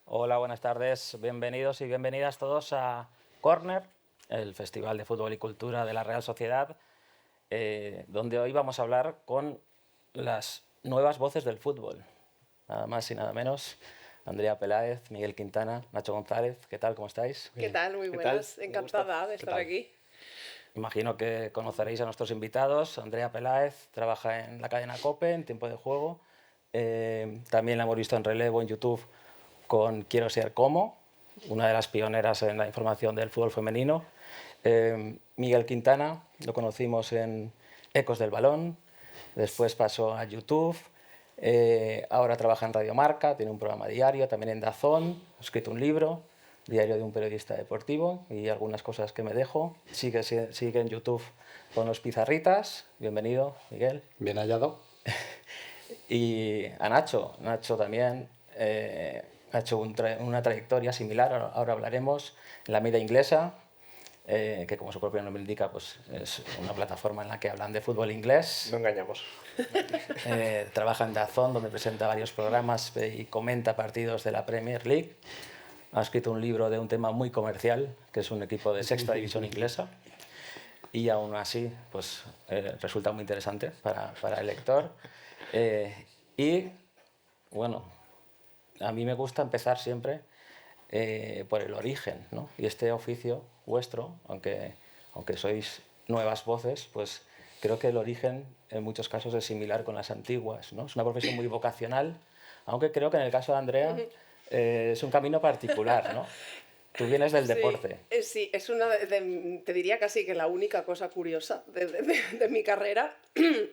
Hola, buenas tardes. Bienvenidos y bienvenidas todos a Corner, el Festival de Fútbol y Cultura de la Real Sociedad, donde hoy vamos a hablar con las nuevas voces del fútbol. Nada más y nada menos. Andrea Peláez, Miguel Quintana, Nacho González. ¿Qué tal? ¿Cómo estáis? ¿Qué tal? Muy ¿Qué tal? buenas. Encantada de estar aquí. Imagino que conoceréis a nuestros invitados. Andrea Peláez trabaja en la cadena COPE, en Tiempo de Juego. También la hemos visto en relevo en YouTube con Quiero ser como, una de las pioneras en la información del fútbol femenino. Miguel Quintana, lo conocimos en Ecos del Balón, después pasó a YouTube, ahora trabaja en Radio Marca, tiene un programa diario, también en DAZN, ha escrito un libro, Diario de un periodista deportivo, y algunas cosas que me dejo. Sigue en YouTube con Los Pizarritas. Bienvenido, Miguel. Bien hallado. Y a Nacho también ha hecho una trayectoria similar, ahora hablaremos, en la media inglesa, que como su propio nombre indica, pues es una plataforma en la que hablan de fútbol inglés. No engañamos. Trabaja en DAZN, donde presenta varios programas y comenta partidos de la Premier League. Ha escrito un libro de un tema muy comercial, que es un equipo de sexta división inglesa. Y aún así, pues resulta muy interesante para el lector. Y bueno, a mí me gusta empezar siempre por el origen, ¿no? Y este oficio vuestro, aunque sois nuevas voces, pues creo que el origen en muchos casos es similar con las antiguas, ¿no? Es una profesión muy vocacional, aunque creo que en el caso de Andrea es un camino particular, ¿no? Tú vienes del deporte. Sí, es te diría casi que la única cosa curiosa de mi carrera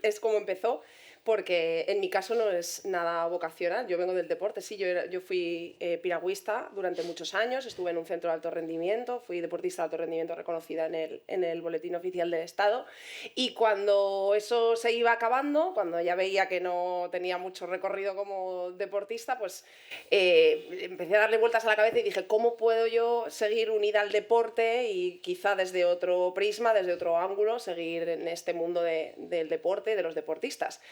es cómo empezó, porque en mi caso no es nada vocacional. Yo vengo del deporte, sí, yo fui piragüista durante muchos años, estuve en un centro de alto rendimiento, fui deportista de alto rendimiento reconocida en el Boletín Oficial del Estado, y cuando eso se iba acabando, cuando ya veía que no tenía mucho recorrido como deportista, pues empecé a darle vueltas a la cabeza y dije, ¿cómo puedo yo seguir unida al deporte y quizá desde otro prisma, desde otro ángulo, seguir en este mundo del deporte, de los deportistas?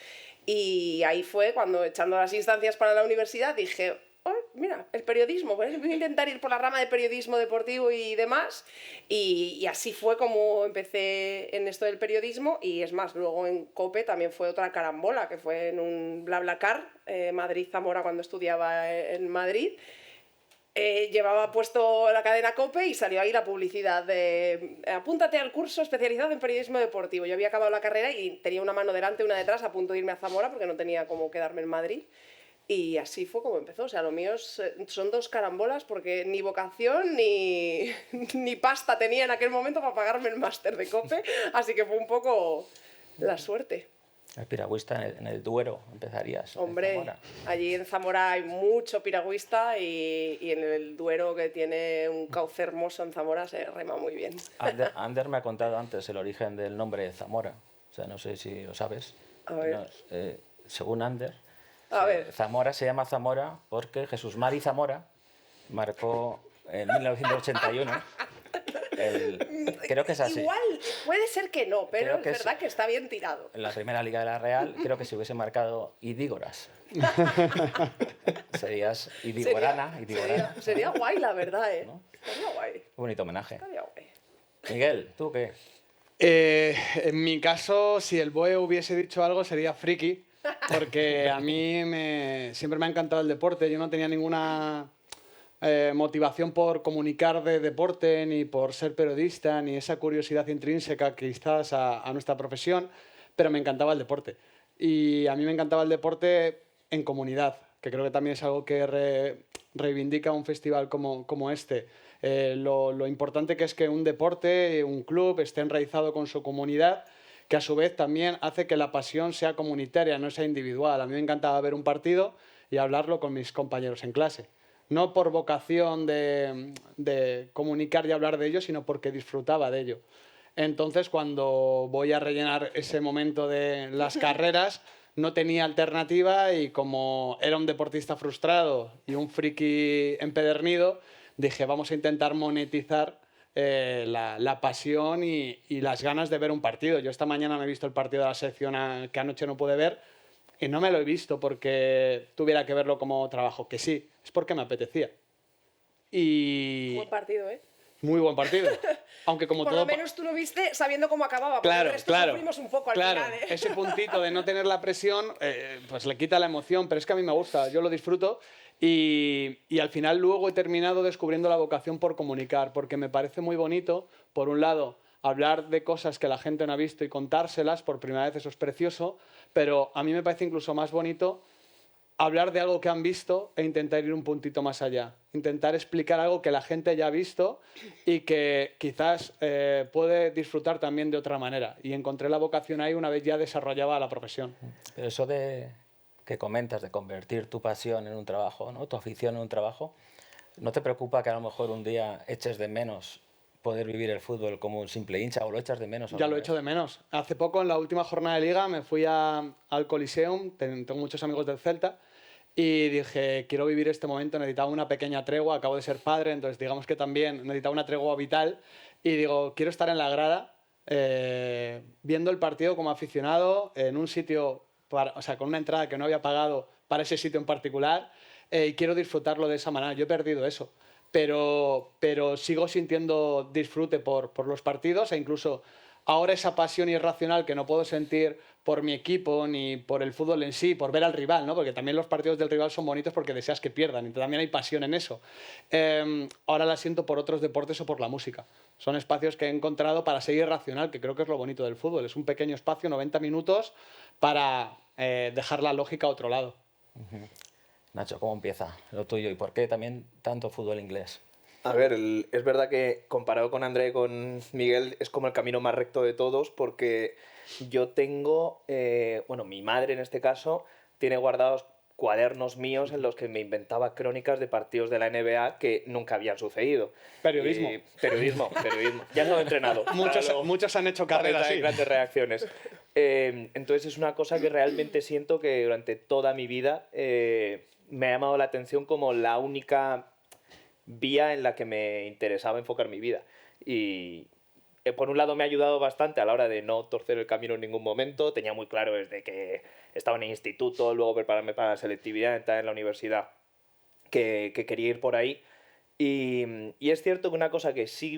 Y ahí fue cuando, echando las instancias para la universidad, dije, oh, mira, el periodismo, voy a intentar ir por la rama de periodismo deportivo y demás. Y así fue como empecé en esto del periodismo. Y es más, luego en COPE también fue otra carambola, que fue en un BlaBlaCar, Madrid-Zamora, cuando estudiaba en Madrid. Llevaba puesto la cadena COPE y salió ahí la publicidad de apúntate al curso especializado en periodismo deportivo. Yo había acabado la carrera y tenía una mano delante, una detrás, a punto de irme a Zamora porque no tenía cómo quedarme en Madrid. Y así fue como empezó. O sea, lo mío son dos carambolas porque ni vocación ni pasta tenía en aquel momento para pagarme el máster de COPE. Así que fue un poco la suerte. El piragüista en el Duero empezarías. Hombre, allí en Zamora hay mucho piragüista y en el Duero, que tiene un cauce hermoso en Zamora, se rema muy bien. Ander me ha contado antes el origen del nombre de Zamora. O sea, no sé si lo sabes. A ver. No, según Ander, A ver. Zamora se llama Zamora porque Jesús Mari Zamora marcó en 1981. Creo que es así. Igual, puede ser que no, pero Creo es que verdad que está bien tirado. En la primera Liga de la Real, creo que si hubiese marcado Idígoras. Serías Idigorana. Sería guay, la verdad, ¿eh? ¿No? Estaría guay. Un bonito homenaje. Estaría guay. Miguel, ¿tú qué? En mi caso, si el BOE hubiese dicho algo, sería friki, porque a mí siempre me ha encantado el deporte. Yo no tenía ninguna motivación por comunicar de deporte, ni por ser periodista, ni esa curiosidad intrínseca quizás a nuestra profesión, pero me encantaba el deporte. Y a mí me encantaba el deporte en comunidad, que creo que también es algo que reivindica un festival como este. Lo importante que es que un deporte, un club, esté enraizado con su comunidad, que a su vez también hace que la pasión sea comunitaria, no sea individual. A mí me encantaba ver un partido y hablarlo con mis compañeros en clase. No por vocación de comunicar y hablar de ello, sino porque disfrutaba de ello. Entonces, cuando voy a rellenar ese momento de las carreras, no tenía alternativa y como era un deportista frustrado y un friki empedernido, dije, vamos a intentar monetizar la pasión y las ganas de ver un partido. Yo esta mañana me he visto el partido de la selección que anoche no pude ver y no me lo he visto porque tuviera que verlo como trabajo, que sí, es porque me apetecía. y... Buen partido, ¿eh? Muy buen partido. Aunque como Por todo... lo menos tú lo viste sabiendo cómo acababa, porque Claro, el resto claro, sufrimos un poco al claro. final, ¿eh? Ese puntito de no tener la presión, pues le quita la emoción, pero es que a mí me gusta, yo lo disfruto y al final luego he terminado descubriendo la vocación por comunicar, porque me parece muy bonito, por un lado, hablar de cosas que la gente no ha visto y contárselas, por primera vez eso es precioso, pero a mí me parece incluso más bonito hablar de algo que han visto e intentar ir un puntito más allá. Intentar explicar algo que la gente ya ha visto y que quizás puede disfrutar también de otra manera. Y encontré la vocación ahí una vez ya desarrollaba la profesión. Pero eso de que comentas, de convertir tu pasión en un trabajo, ¿no? Tu afición en un trabajo, ¿no te preocupa que a lo mejor un día eches de menos poder vivir el fútbol como un simple hincha o lo echas de menos? Ya lo echo de menos. Hace poco, en la última jornada de liga, me fui al Coliseum, tengo muchos amigos del Celta, y dije, quiero vivir este momento, necesitaba una pequeña tregua, acabo de ser padre, entonces digamos que también necesitaba una tregua vital, y digo, quiero estar en la grada, viendo el partido como aficionado, en un sitio, o sea, con una entrada que no había pagado para ese sitio en particular, y quiero disfrutarlo de esa manera. Yo he perdido eso. Pero sigo sintiendo disfrute por los partidos e incluso ahora esa pasión irracional que no puedo sentir por mi equipo ni por el fútbol en sí, por ver al rival, ¿no? Porque también los partidos del rival son bonitos porque deseas que pierdan y también hay pasión en eso. Ahora la siento por otros deportes o por la música. Son espacios que he encontrado para ser irracional, que creo que es lo bonito del fútbol. Es un pequeño espacio, 90 minutos, para dejar la lógica a otro lado. Nacho, ¿cómo empieza lo tuyo y por qué también tanto fútbol inglés? A ver, es verdad que comparado con André y con Miguel es como el camino más recto de todos porque yo tengo, bueno, mi madre en este caso tiene guardados cuadernos míos en los que me inventaba crónicas de partidos de la NBA que nunca habían sucedido. Periodismo. Periodismo. Ya no he entrenado. Muchos han hecho carrera así. Grandes reacciones. Entonces es una cosa que realmente siento que durante toda mi vida me ha llamado la atención como la única vía en la que me interesaba enfocar mi vida. Y por un lado me ha ayudado bastante a la hora de no torcer el camino en ningún momento. Tenía muy claro desde que estaba en el instituto, luego prepararme para la selectividad, entrar en la universidad, que quería ir por ahí. Y es cierto que una cosa que sí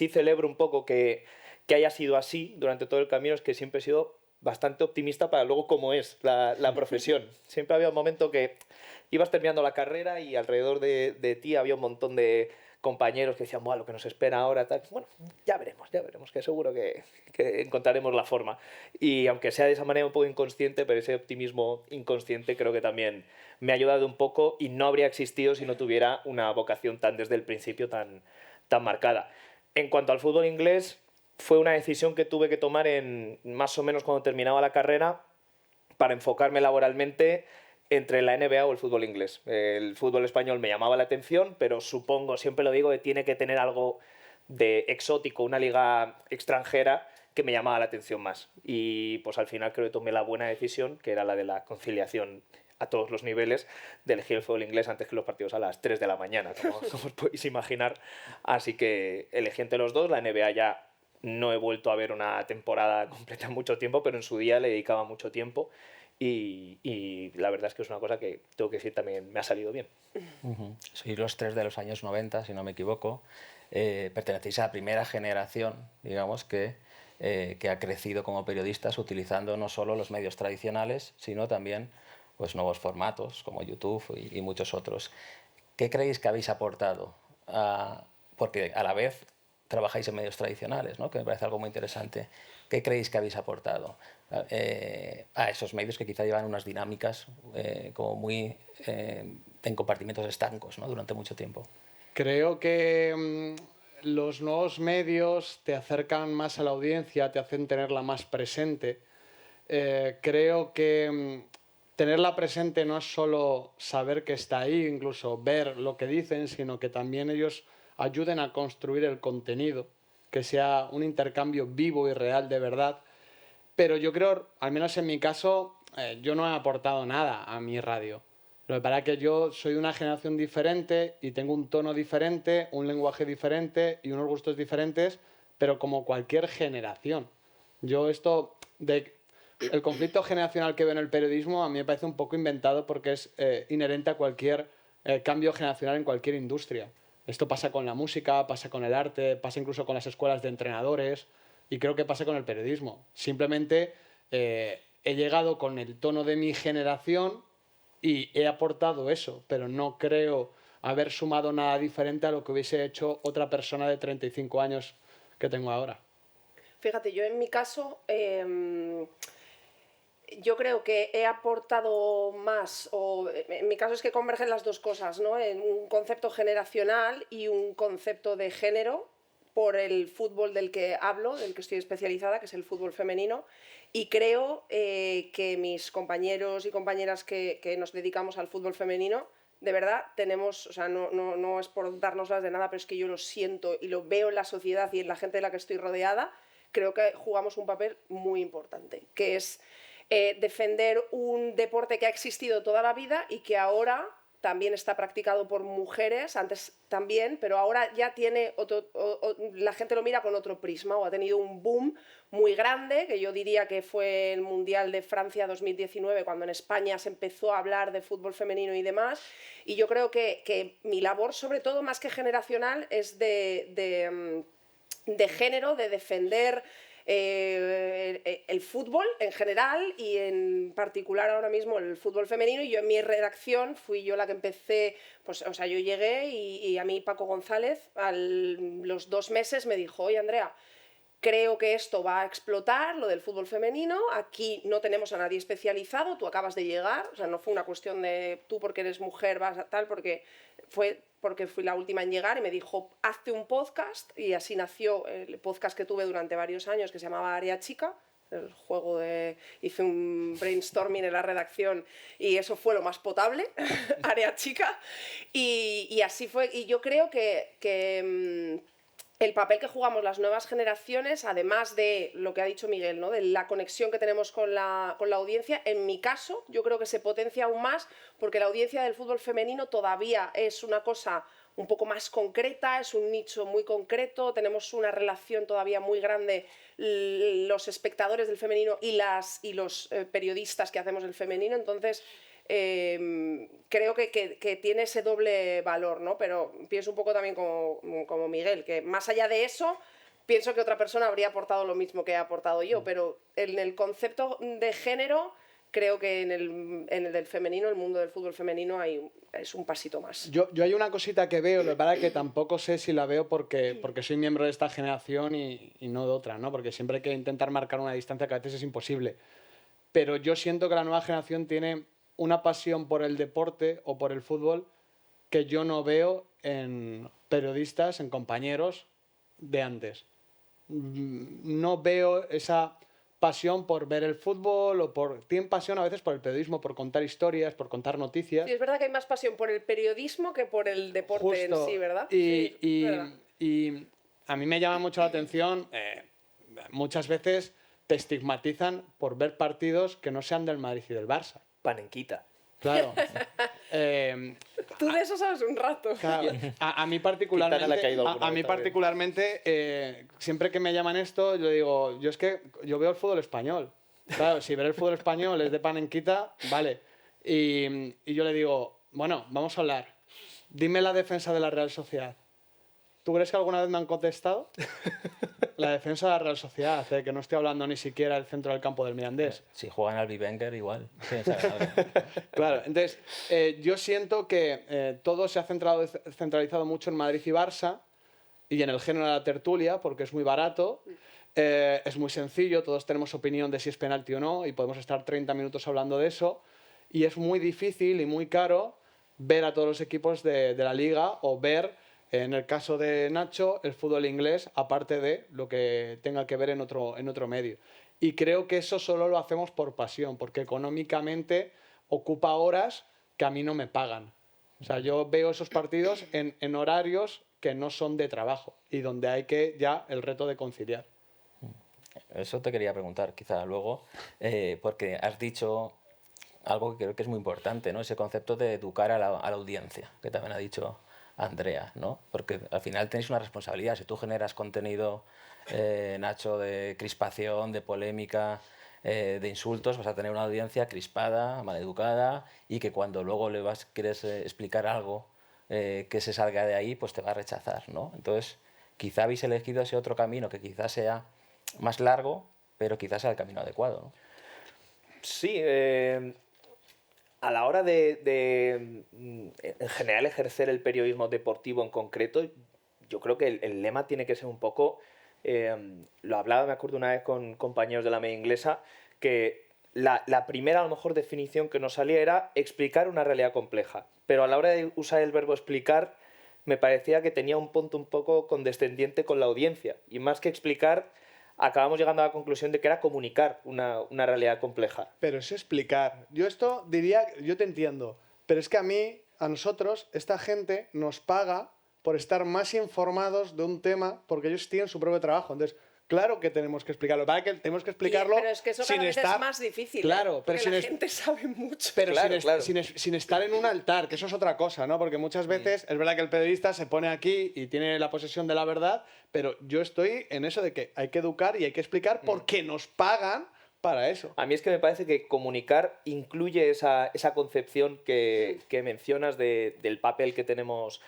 celebro un poco que haya sido así durante todo el camino es que siempre he sido bastante optimista para luego cómo es la profesión. Siempre había un momento que ibas terminando la carrera y alrededor de ti había un montón de compañeros que decían, bueno, lo que nos espera ahora, tal. Bueno, ya veremos, que seguro que encontraremos la forma. Y aunque sea de esa manera un poco inconsciente, pero ese optimismo inconsciente creo que también me ha ayudado un poco y no habría existido si no tuviera una vocación tan desde el principio tan marcada. En cuanto al fútbol inglés, fue una decisión que tuve que tomar en más o menos cuando terminaba la carrera para enfocarme laboralmente entre la NBA o el fútbol inglés. El fútbol español me llamaba la atención, pero supongo, siempre lo digo, que tiene que tener algo de exótico, una liga extranjera que me llamaba la atención más. Y pues al final creo que tomé la buena decisión, que era la de la conciliación a todos los niveles, de elegir el fútbol inglés antes que los partidos a las 3 de la mañana, como os podéis imaginar. Así que elegí entre los dos. La NBA ya no he vuelto a ver una temporada completa en mucho tiempo, pero en su día le dedicaba mucho tiempo. Y la verdad es que es una cosa que tengo que decir también me ha salido bien. Sois los tres de los años 90, si no me equivoco. Pertenecéis a la primera generación, digamos, que ha crecido como periodistas utilizando no solo los medios tradicionales, sino también pues, nuevos formatos como YouTube y muchos otros. ¿Qué creéis que habéis aportado? Porque a la vez trabajáis en medios tradicionales, ¿no? Que me parece algo muy interesante. ¿Qué creéis que habéis aportado a esos medios que quizá llevan unas dinámicas como muy en compartimentos estancos, ¿no? Durante mucho tiempo? Creo que los nuevos medios te acercan más a la audiencia, te hacen tenerla más presente. Creo que tenerla presente no es solo saber que está ahí, incluso ver lo que dicen, sino que también ellos ayuden a construir el contenido, que sea un intercambio vivo y real de verdad. Pero yo creo, al menos en mi caso, yo no he aportado nada a mi radio. Lo que pasa es que yo soy de una generación diferente y tengo un tono diferente, un lenguaje diferente y unos gustos diferentes, pero como cualquier generación. Yo el conflicto generacional que veo en el periodismo a mí me parece un poco inventado porque es inherente a cualquier cambio generacional en cualquier industria. Esto pasa con la música, pasa con el arte, pasa incluso con las escuelas de entrenadores y creo que pasa con el periodismo. Simplemente he llegado con el tono de mi generación y he aportado eso, pero no creo haber sumado nada diferente a lo que hubiese hecho otra persona de 35 años que tengo ahora. Fíjate, yo en mi caso, yo creo que he aportado más, o en mi caso es que convergen las dos cosas, ¿no? En un concepto generacional y un concepto de género por el fútbol del que hablo, del que estoy especializada, que es el fútbol femenino, y creo que mis compañeros y compañeras que nos dedicamos al fútbol femenino, de verdad tenemos, o sea, no es por dárnoslas de nada, pero es que yo lo siento y lo veo en la sociedad y en la gente de la que estoy rodeada, creo que jugamos un papel muy importante, que es defender un deporte que ha existido toda la vida y que ahora también está practicado por mujeres, antes también, pero ahora ya tiene la gente lo mira con otro prisma, o ha tenido un boom muy grande, que yo diría que fue el Mundial de Francia 2019, cuando en España se empezó a hablar de fútbol femenino y demás, y yo creo que mi labor, sobre todo, más que generacional, es de género, de defender el fútbol en general y en particular ahora mismo el fútbol femenino. Y yo en mi redacción fui yo la que empecé, pues, o sea, yo llegué y a mí Paco González a los 2 meses me dijo: oye, Andrea, creo que esto va a explotar, lo del fútbol femenino, aquí no tenemos a nadie especializado, tú acabas de llegar, o sea, no fue una cuestión de tú porque eres mujer vas a tal, porque fui la última en llegar, y me dijo: hazte un podcast, y así nació el podcast que tuve durante varios años, que se llamaba Área Chica. El juego hice un brainstorming en la redacción y eso fue lo más potable, Área Chica, y así fue. Y yo creo que el papel que jugamos las nuevas generaciones, además de lo que ha dicho Miguel, ¿no? De la conexión que tenemos con la audiencia, en mi caso yo creo que se potencia aún más porque la audiencia del fútbol femenino todavía es una cosa un poco más concreta, es un nicho muy concreto, tenemos una relación todavía muy grande los espectadores del femenino y los periodistas que hacemos el femenino, entonces creo que tiene ese doble valor, ¿no? Pero pienso un poco también como Miguel, que más allá de eso, pienso que otra persona habría aportado lo mismo que he aportado yo, pero en el concepto de género, creo que en el del femenino, el mundo del fútbol femenino, es un pasito más. Yo hay una cosita que veo, lo que pasa es que tampoco sé si la veo porque soy miembro de esta generación y no de otra, ¿no? Porque siempre hay que intentar marcar una distancia que a veces es imposible. Pero yo siento que la nueva generación tiene una pasión por el deporte o por el fútbol que yo no veo en periodistas, en compañeros de antes. No veo esa pasión por ver el fútbol tienen pasión a veces por el periodismo, por contar historias, por contar noticias. Sí, es verdad que hay más pasión por el periodismo que por el deporte en sí, ¿verdad? Y a mí me llama mucho la atención, muchas veces te estigmatizan por ver partidos que no sean del Madrid y del Barça. Panenquita. Claro. Tú de eso sabes un rato. Claro, a mí particularmente, siempre que me llaman esto, yo digo, yo veo el fútbol español. Claro, si ver el fútbol español es de Panenquita, vale. Y yo le digo, bueno, vamos a hablar. Dime la defensa de la Real Sociedad. ¿Tú crees que alguna vez me han contestado? La defensa de la Real Sociedad, que no estoy hablando ni siquiera del centro del campo del Mirandés. Si juegan al Bivenger, igual. Sí, claro, entonces yo siento que todo se ha centralizado mucho en Madrid y Barça y en el género de la tertulia, porque es muy barato, es muy sencillo, todos tenemos opinión de si es penalti o no y podemos estar 30 minutos hablando de eso, y es muy difícil y muy caro ver a todos los equipos de la liga o ver, en el caso de Nacho, el fútbol inglés, aparte de lo que tenga que ver en otro medio. Y creo que eso solo lo hacemos por pasión, porque económicamente ocupa horas que a mí no me pagan. O sea, yo veo esos partidos en horarios que no son de trabajo y donde hay que ya el reto de conciliar. Eso te quería preguntar, quizá luego, porque has dicho algo que creo que es muy importante, ¿no? Ese concepto de educar a la audiencia, que también ha dicho Andrea, ¿no? Porque al final tenéis una responsabilidad. Si tú generas contenido, Nacho, de crispación, de polémica, de insultos, vas a tener una audiencia crispada, maleducada, y que cuando luego quieres explicar algo que se salga de ahí, pues te va a rechazar, ¿no? Entonces, quizá habéis elegido ese otro camino que quizás sea más largo, pero quizás sea el camino adecuado, ¿no? Sí, a la hora en general, ejercer el periodismo deportivo en concreto, yo creo que el lema tiene que ser un poco, lo hablaba, me acuerdo una vez con compañeros de la media inglesa, que la primera, a lo mejor, definición que nos salía era explicar una realidad compleja. Pero a la hora de usar el verbo explicar, me parecía que tenía un punto un poco condescendiente con la audiencia. Y más que explicar, acabamos llegando a la conclusión de que era comunicar una realidad compleja. Pero es explicar. Yo esto diría, yo te entiendo, pero es que a nosotros, esta gente nos paga por estar más informados de un tema porque ellos tienen su propio trabajo. Entonces, claro que tenemos que explicarlo. Para que tenemos que explicarlo Pero es que eso sin cada vez estar... es más difícil. Claro, pero porque la gente sabe mucho. pero Claro, claro. sin estar en un altar, que eso es otra cosa, ¿no? Porque muchas veces es verdad que el periodista se pone aquí y tiene la posesión de la verdad, pero yo estoy en eso de que hay que educar y hay que explicar porque nos pagan para eso. A mí es que me parece que comunicar incluye esa concepción que mencionas del papel que tenemos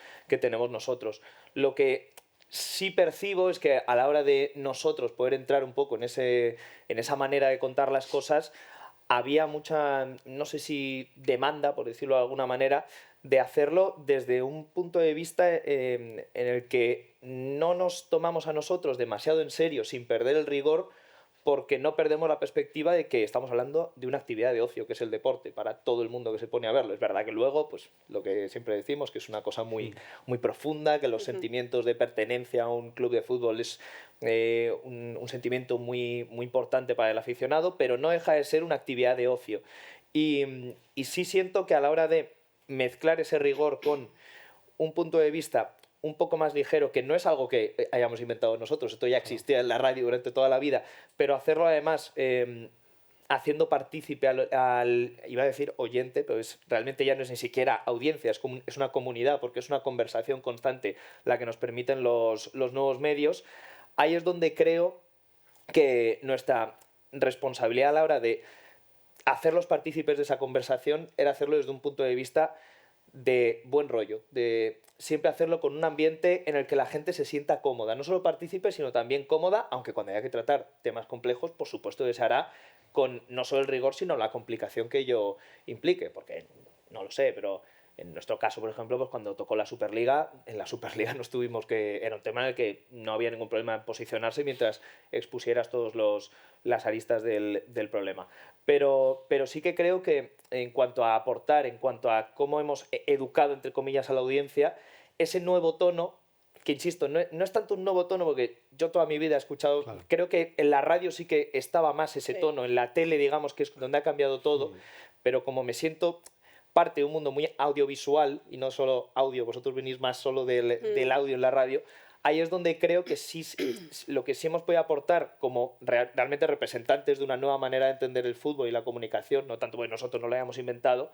nosotros. Lo que sí percibo es que a la hora de nosotros poder entrar un poco en esa manera de contar las cosas, había mucha, no sé si demanda, por decirlo de alguna manera, de hacerlo desde un punto de vista en el que no nos tomamos a nosotros demasiado en serio, sin perder el rigor, porque no perdemos la perspectiva de que estamos hablando de una actividad de ocio, que es el deporte, para todo el mundo que se pone a verlo. Es verdad que luego, pues lo que siempre decimos, que es una cosa muy profunda, que los sentimientos de pertenencia a un club de fútbol es un sentimiento muy importante para el aficionado, pero no deja de ser una actividad de ocio. Y sí siento que a la hora de mezclar ese rigor con un punto de vista un poco más ligero, que no es algo que hayamos inventado nosotros, esto ya existía en la radio durante toda la vida, pero hacerlo además haciendo partícipe iba a decir oyente, pero realmente ya no es ni siquiera audiencia, es una comunidad, porque es una conversación constante la que nos permiten los nuevos medios. Ahí es donde creo que nuestra responsabilidad a la hora de hacerlos partícipes de esa conversación era hacerlo desde un punto de vista de buen rollo, de siempre hacerlo con un ambiente en el que la gente se sienta cómoda, no solo partícipe, sino también cómoda, aunque cuando haya que tratar temas complejos, por supuesto que se hará con no solo el rigor, sino la complicación que ello implique, porque no lo sé, pero en nuestro caso, por ejemplo, pues cuando tocó la Superliga, en la Superliga nos tuvimos que... Era un tema en el que no había ningún problema en posicionarse mientras expusieras todas las aristas del problema. Pero sí que creo que en cuanto a aportar, en cuanto a cómo hemos educado, entre comillas, a la audiencia, ese nuevo tono, que insisto, no es tanto un nuevo tono, porque yo toda mi vida he escuchado, claro. Creo que en la radio sí que estaba más ese tono, en la tele, digamos, que es donde ha cambiado todo, pero como me siento parte de un mundo muy audiovisual, y no solo audio, vosotros venís más solo del audio en la radio, ahí es donde creo que sí, lo que sí hemos podido aportar como realmente representantes de una nueva manera de entender el fútbol y la comunicación, no tanto porque nosotros no lo hayamos inventado,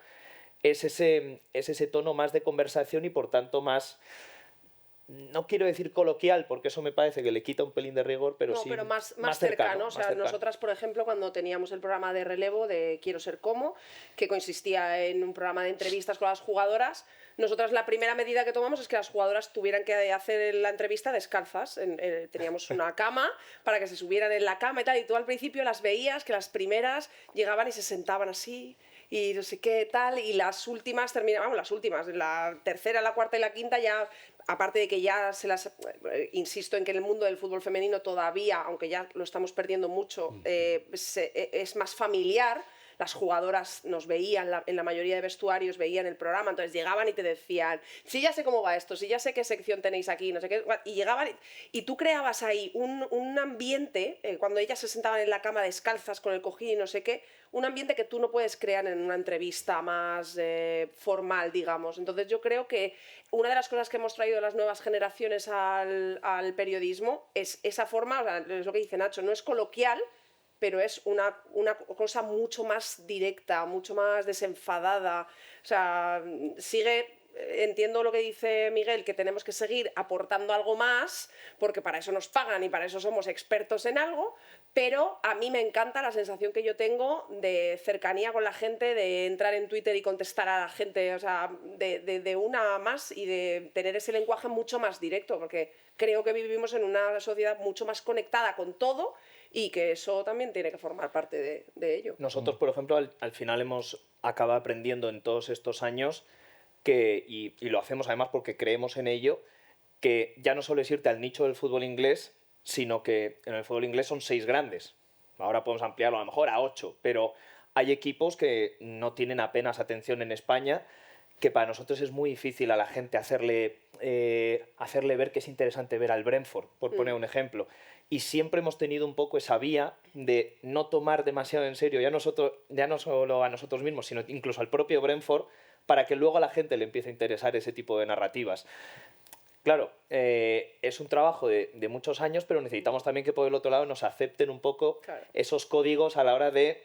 es ese tono más de conversación y por tanto más, no quiero decir coloquial, porque eso me parece que le quita un pelín de rigor, pero no, sí pero más cercano. O sea, nosotras, por ejemplo, cuando teníamos el programa de relevo de Quiero ser como, que consistía en un programa de entrevistas con las jugadoras, nosotras la primera medida que tomamos es que las jugadoras tuvieran que hacer la entrevista descalzas. Teníamos una cama para que se subieran en la cama y tal, y tú al principio las veías que las primeras llegaban y se sentaban así y no sé qué tal, y las últimas terminaban, las últimas, la tercera, la cuarta y la quinta ya, aparte de que ya insisto en que en el mundo del fútbol femenino todavía, aunque ya lo estamos perdiendo mucho, es más familiar. Las jugadoras nos veían, en la mayoría de vestuarios veían el programa, entonces llegaban y te decían, sí, ya sé cómo va esto, sí, ya sé qué sección tenéis aquí, no sé qué, y llegaban y tú creabas ahí un ambiente, cuando ellas se sentaban en la cama descalzas con el cojín y no sé qué, un ambiente que tú no puedes crear en una entrevista más formal, digamos. Entonces yo creo que una de las cosas que hemos traído las nuevas generaciones al periodismo es esa forma, o sea, es lo que dice Nacho, no es coloquial, pero es una cosa mucho más directa, mucho más desenfadada. O sea, sigue entiendo lo que dice Miguel, que tenemos que seguir aportando algo más, porque para eso nos pagan y para eso somos expertos en algo, pero a mí me encanta la sensación que yo tengo de cercanía con la gente, de entrar en Twitter y contestar a la gente, o sea, de una más y de tener ese lenguaje mucho más directo, porque creo que vivimos en una sociedad mucho más conectada con todo y que eso también tiene que formar parte de ello. Nosotros, por ejemplo, al final hemos acabado aprendiendo en todos estos años que, y lo hacemos además porque creemos en ello, que ya no solo es irte al nicho del fútbol inglés, sino que en el fútbol inglés son 6 grandes. Ahora podemos ampliarlo a lo mejor a 8, pero hay equipos que no tienen apenas atención en España, que para nosotros es muy difícil a la gente hacerle ver que es interesante ver al Brentford, por poner un ejemplo. Y siempre hemos tenido un poco esa vía de no tomar demasiado en serio, ya no solo a nosotros mismos, sino incluso al propio Brentford, para que luego a la gente le empiece a interesar ese tipo de narrativas. Claro, es un trabajo de muchos años, pero necesitamos también que por el otro lado nos acepten un poco esos códigos a la hora de...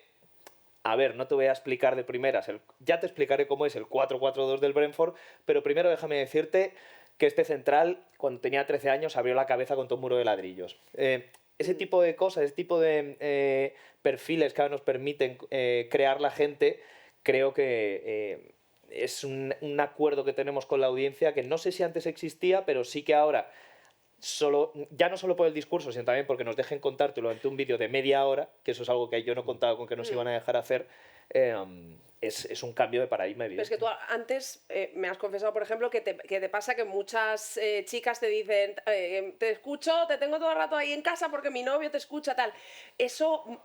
A ver, no te voy a explicar de primeras, ya te explicaré cómo es el 4-4-2 del Brentford, pero primero déjame decirte que este central, cuando tenía 13 años, abrió la cabeza contra un muro de ladrillos. Ese tipo de cosas, ese tipo de perfiles que ahora nos permiten crear la gente, creo que es un acuerdo que tenemos con la audiencia que no sé si antes existía, pero sí que ahora, ya no solo por el discurso, sino también porque nos dejen contártelo ante un vídeo de media hora, que eso es algo que yo no contaba con que nos iban a dejar hacer, es un cambio de paradigma evidente. Es que tú antes me has confesado, por ejemplo, que te pasa que muchas chicas te dicen, te escucho, te tengo todo el rato ahí en casa porque mi novio te escucha, tal. Eso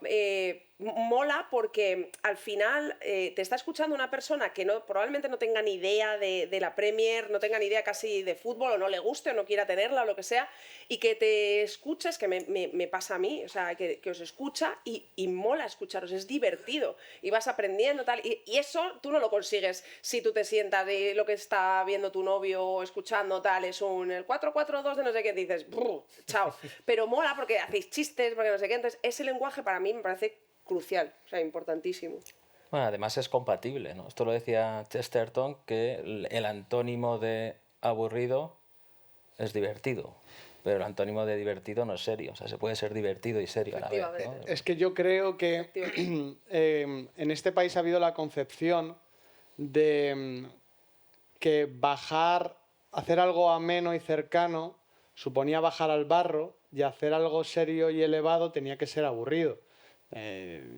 mola porque al final te está escuchando una persona que probablemente no tenga ni idea de la Premier, no tenga ni idea casi de fútbol, o no le guste, o no quiera tenerla, o lo que sea, y que te escuches, que me pasa a mí, o sea, que os escucha y mola escucharos, es divertido, y vas aprendiendo, tal, y eso tú no lo consigues si tú te sientas y lo que está viendo tu novio o escuchando tal es el 4-4-2 de no sé qué, dices, chao. Pero mola porque hacéis chistes, porque no sé qué. Entonces, ese lenguaje para mí me parece crucial, o sea, importantísimo. Bueno, además es compatible, ¿no? Esto lo decía Chesterton, que el antónimo de aburrido es divertido, pero el antónimo de divertido no es serio. O sea, se puede ser divertido y serio a la vez, ¿no? Es que yo creo que en este país ha habido la concepción de que hacer algo ameno y cercano suponía bajar al barro, y hacer algo serio y elevado tenía que ser aburrido.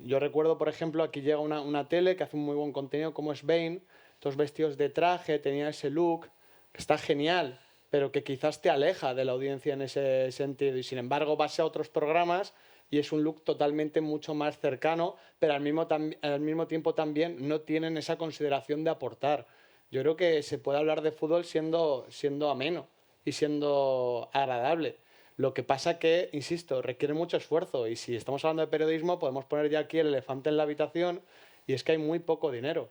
Yo recuerdo, por ejemplo, aquí llega una tele que hace un muy buen contenido como es Bain, todos vestidos de traje, tenía ese look, que está genial, pero que quizás te aleja de la audiencia en ese sentido. Y sin embargo vas a otros programas y es un look totalmente mucho más cercano, pero al mismo tiempo también no tienen esa consideración de aportar. Yo creo que se puede hablar de fútbol siendo ameno y siendo agradable. Lo que pasa que, insisto, requiere mucho esfuerzo, y si estamos hablando de periodismo podemos poner ya aquí el elefante en la habitación, y es que hay muy poco dinero.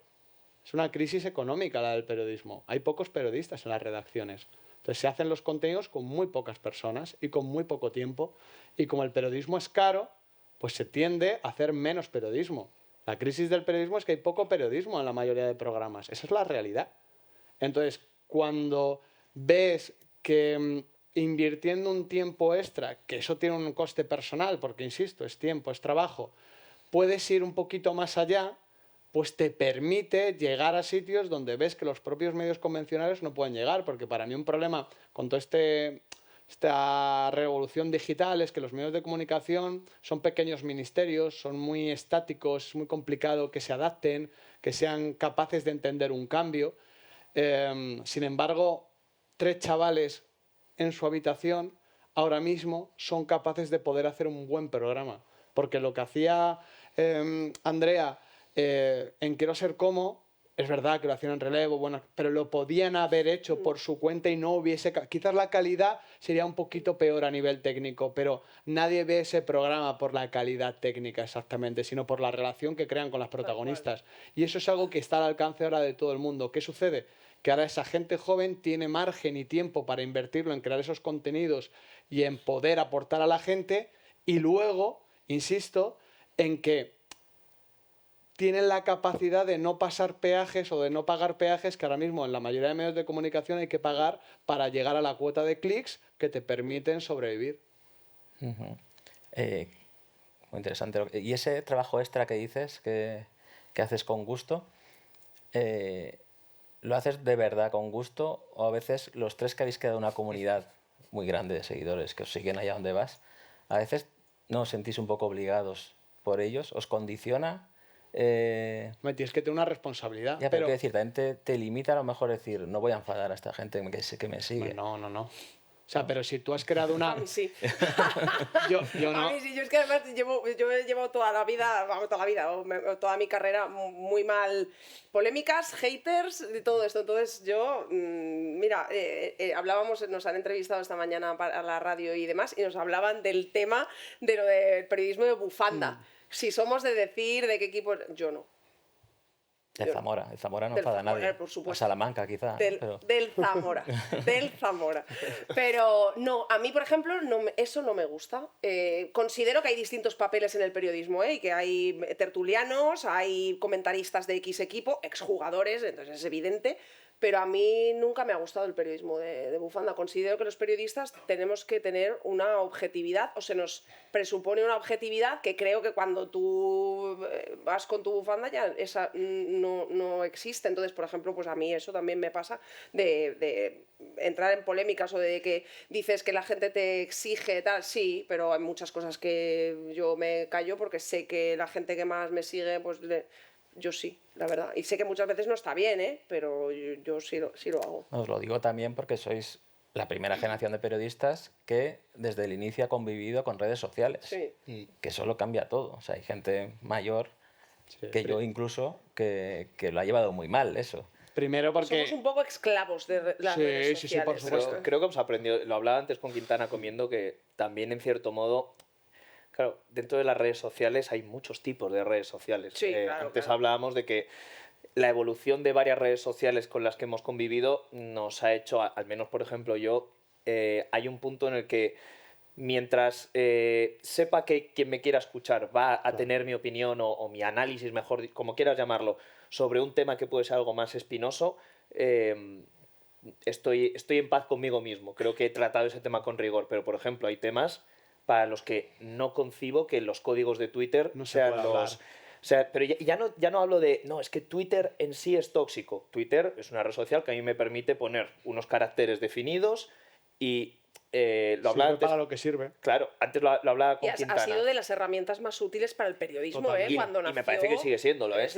Es una crisis económica la del periodismo. Hay pocos periodistas en las redacciones. Entonces se hacen los contenidos con muy pocas personas y con muy poco tiempo, y como el periodismo es caro, pues se tiende a hacer menos periodismo. La crisis del periodismo es que hay poco periodismo en la mayoría de programas. Esa es la realidad. Entonces, cuando ves que invirtiendo un tiempo extra, que eso tiene un coste personal, porque insisto, es tiempo, es trabajo, puedes ir un poquito más allá, pues te permite llegar a sitios donde ves que los propios medios convencionales no pueden llegar, porque para mí un problema con toda esta revolución digital es que los medios de comunicación son pequeños ministerios, son muy estáticos, es muy complicado que se adapten, que sean capaces de entender un cambio. Sin embargo, 3 chavales en su habitación ahora mismo son capaces de poder hacer un buen programa, porque lo que hacía Andrea en Quiero ser como, es verdad que lo hacían en relevo, bueno, pero lo podían haber hecho por su cuenta y no hubiese... Quizás la calidad sería un poquito peor a nivel técnico, pero nadie ve ese programa por la calidad técnica exactamente, sino por la relación que crean con las protagonistas. Y eso es algo que está al alcance ahora de todo el mundo. ¿Qué sucede? Que ahora esa gente joven tiene margen y tiempo para invertirlo en crear esos contenidos y en poder aportar a la gente, y luego, insisto, en que tienen la capacidad de no pasar peajes o de no pagar peajes que ahora mismo en la mayoría de medios de comunicación hay que pagar para llegar a la cuota de clics que te permiten sobrevivir. Muy interesante. Y ese trabajo extra que dices que haces con gusto, ¿lo haces de verdad con gusto o a veces los tres que habéis creado una comunidad muy grande de seguidores que os siguen allá donde vas, a veces no os sentís un poco obligados por ellos? ¿Os condiciona? Me tienes que tener una responsabilidad. Ya, pero quiero decir, también te limita a lo mejor decir, no voy a enfadar a esta gente que me sigue. No. O sea, pero si tú has creado una... A mí sí. Yo no. A mí sí, yo es que además yo he llevado toda la vida, toda mi carrera muy mal. Polémicas, haters, de todo esto. Entonces yo, mira, hablábamos, nos han entrevistado esta mañana para la radio y demás, y nos hablaban del tema de lo del periodismo de bufanda. Si somos de decir de qué equipo... Yo no. El Zamora no Del enfada a Zamora, nadie. por supuesto. O Salamanca, quizá. Del Zamora. Del Zamora. Pero no, a mí, por ejemplo, eso no me gusta. Considero que hay distintos papeles en el periodismo, y que hay tertulianos, hay comentaristas de X equipo, exjugadores, entonces es evidente. Pero a mí nunca me ha gustado el periodismo de bufanda. Considero que los periodistas tenemos que tener una objetividad, o se nos presupone una objetividad que creo que cuando tú vas con tu bufanda ya esa no existe. Entonces, por ejemplo, pues a mí eso también me pasa de entrar en polémicas o de que dices que la gente te exige, tal, sí, pero hay muchas cosas que yo me callo porque sé que la gente que más me sigue, pues... Yo sí, la verdad. Y sé que muchas veces no está bien, pero yo sí lo hago. Os lo digo también porque sois la primera generación de periodistas que desde el inicio ha convivido con redes sociales. Sí. Que eso lo cambia todo. O sea, hay gente mayor que yo incluso que lo ha llevado muy mal eso. Primero porque... Somos un poco esclavos de las redes sociales. Sí, por supuesto. Pero creo que hemos aprendido, lo hablaba antes con Quintana comiendo, que también en cierto modo... Claro, dentro de las redes sociales hay muchos tipos de redes sociales. Sí, claro, antes claro. hablábamos de que la evolución de varias redes sociales con las que hemos convivido nos ha hecho, al menos por ejemplo yo, hay un punto en el que mientras sepa que quien me quiera escuchar va a tener mi opinión o mi análisis, mejor, como quieras llamarlo, sobre un tema que puede ser algo más espinoso, estoy en paz conmigo mismo. Creo que he tratado ese tema con rigor, pero por ejemplo hay temas para los que no concibo que los códigos de Twitter no se sean puede los... hablar. O sea, pero ya no hablo de... No, es que Twitter en sí es tóxico. Twitter es una red social que a mí me permite poner unos caracteres definidos y lo hablaba antes... para lo que sirve. Claro, antes lo hablaba con Y ha Quintana. sido de las herramientas más útiles para el periodismo, Totalmente. cuando Y nació. me parece que sigue siéndolo, ¿eh?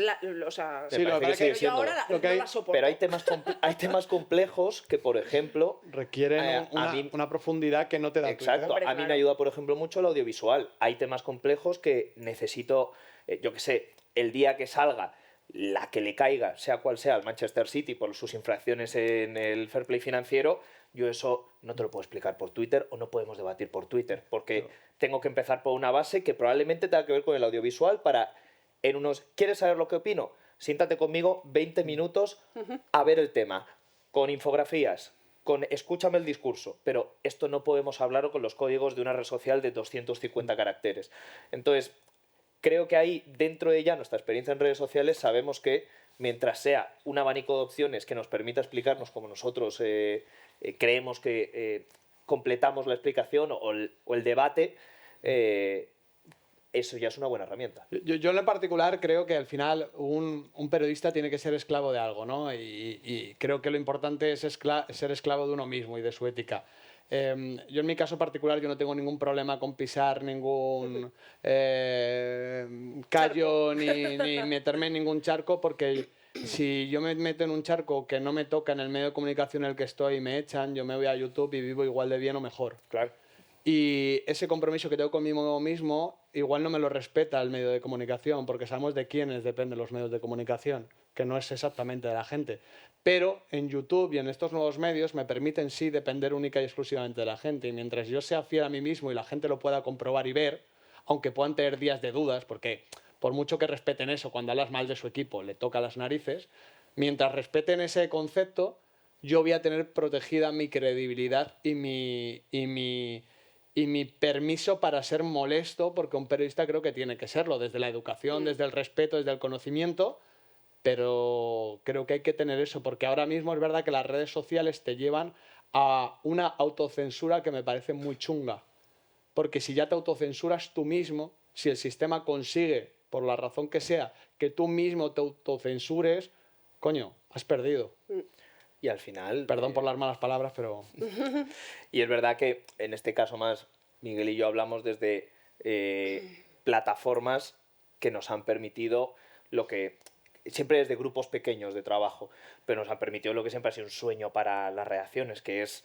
O sea, Sí, lo que pasa es que pero yo siendo. ahora Lo que no hay- la soporto. Pero hay temas complejos que, por ejemplo... Requieren a mí- una profundidad que no te da Exacto, Twitter. Hombre, a mí me claro. ayuda, por ejemplo, mucho el audiovisual. Hay temas complejos que necesito, yo qué sé, el día que salga, la que le caiga, sea cual sea, al Manchester City por sus infracciones en el fair play financiero, yo eso no te lo puedo explicar por Twitter o no podemos debatir por Twitter, porque tengo que empezar por una base que probablemente tenga que ver con el audiovisual para, en unos... ¿Quieres saber lo que opino? Siéntate conmigo 20 minutos a ver el tema, con infografías, escúchame el discurso, pero esto no podemos hablarlo con los códigos de una red social de 250 caracteres. Entonces, creo que ahí, dentro de ya nuestra experiencia en redes sociales, sabemos que mientras sea un abanico de opciones que nos permita explicarnos como nosotros creemos que completamos la explicación o el debate, eso ya es una buena herramienta. Yo en lo particular creo que al final un periodista tiene que ser esclavo de algo, ¿no? Y creo que lo importante es ser esclavo de uno mismo y de su ética. Yo en mi caso particular yo no tengo ningún problema con pisar ningún callo ni meterme en ningún charco, porque si yo me meto en un charco que no me toca en el medio de comunicación en el que estoy y me echan, yo me voy a YouTube y vivo igual de bien o mejor. Claro. Y ese compromiso que tengo conmigo mismo igual no me lo respeta el medio de comunicación, porque sabemos de quiénes dependen los medios de comunicación, que no es exactamente de la gente. Pero en YouTube y en estos nuevos medios me permiten sí depender única y exclusivamente de la gente. Y mientras yo sea fiel a mí mismo y la gente lo pueda comprobar y ver, aunque puedan tener días de dudas, porque por mucho que respeten eso, cuando hablas mal de su equipo le toca las narices, mientras respeten ese concepto, yo voy a tener protegida mi credibilidad y y mi permiso para ser molesto, porque un periodista creo que tiene que serlo, desde la educación, desde el respeto, desde el conocimiento, pero creo que hay que tener eso, porque ahora mismo es verdad que las redes sociales te llevan a una autocensura que me parece muy chunga. Porque si ya te autocensuras tú mismo, si el sistema consigue, por la razón que sea, que tú mismo te autocensures, coño, has perdido. Y al final... Perdón por las malas palabras, pero... Y es verdad que en este caso más Miguel y yo hablamos desde plataformas que nos han permitido lo que siempre desde grupos pequeños de trabajo, pero nos han permitido lo que siempre ha sido un sueño para las redacciones, que es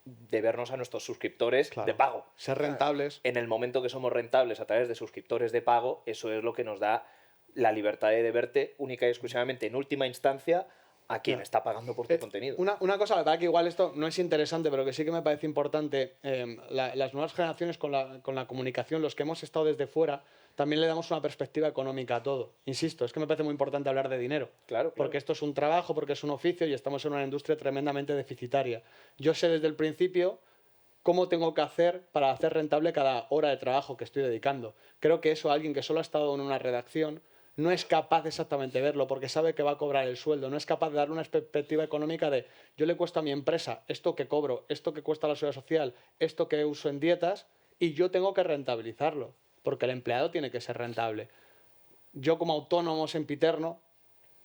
debernos a nuestros suscriptores Claro, de pago. ser rentables. En el momento que somos rentables a través de suscriptores de pago, eso es lo que nos da la libertad de deberte única y exclusivamente en última instancia a quien está pagando por tu contenido. Una cosa, la verdad que igual esto no es interesante, pero que sí que me parece importante, las nuevas generaciones con la comunicación, los que hemos estado desde fuera, también le damos una perspectiva económica a todo. Insisto, es que me parece muy importante hablar de dinero. Claro. Porque esto es un trabajo, porque es un oficio y estamos en una industria tremendamente deficitaria. Yo sé desde el principio cómo tengo que hacer para hacer rentable cada hora de trabajo que estoy dedicando. Creo que eso alguien que solo ha estado en una redacción no es capaz de exactamente verlo porque sabe que va a cobrar el sueldo, no es capaz de darle una perspectiva económica de yo le cuesto a mi empresa esto que cobro, esto que cuesta la seguridad social, esto que uso en dietas y yo tengo que rentabilizarlo porque el empleado tiene que ser rentable. Yo como autónomo sempiterno,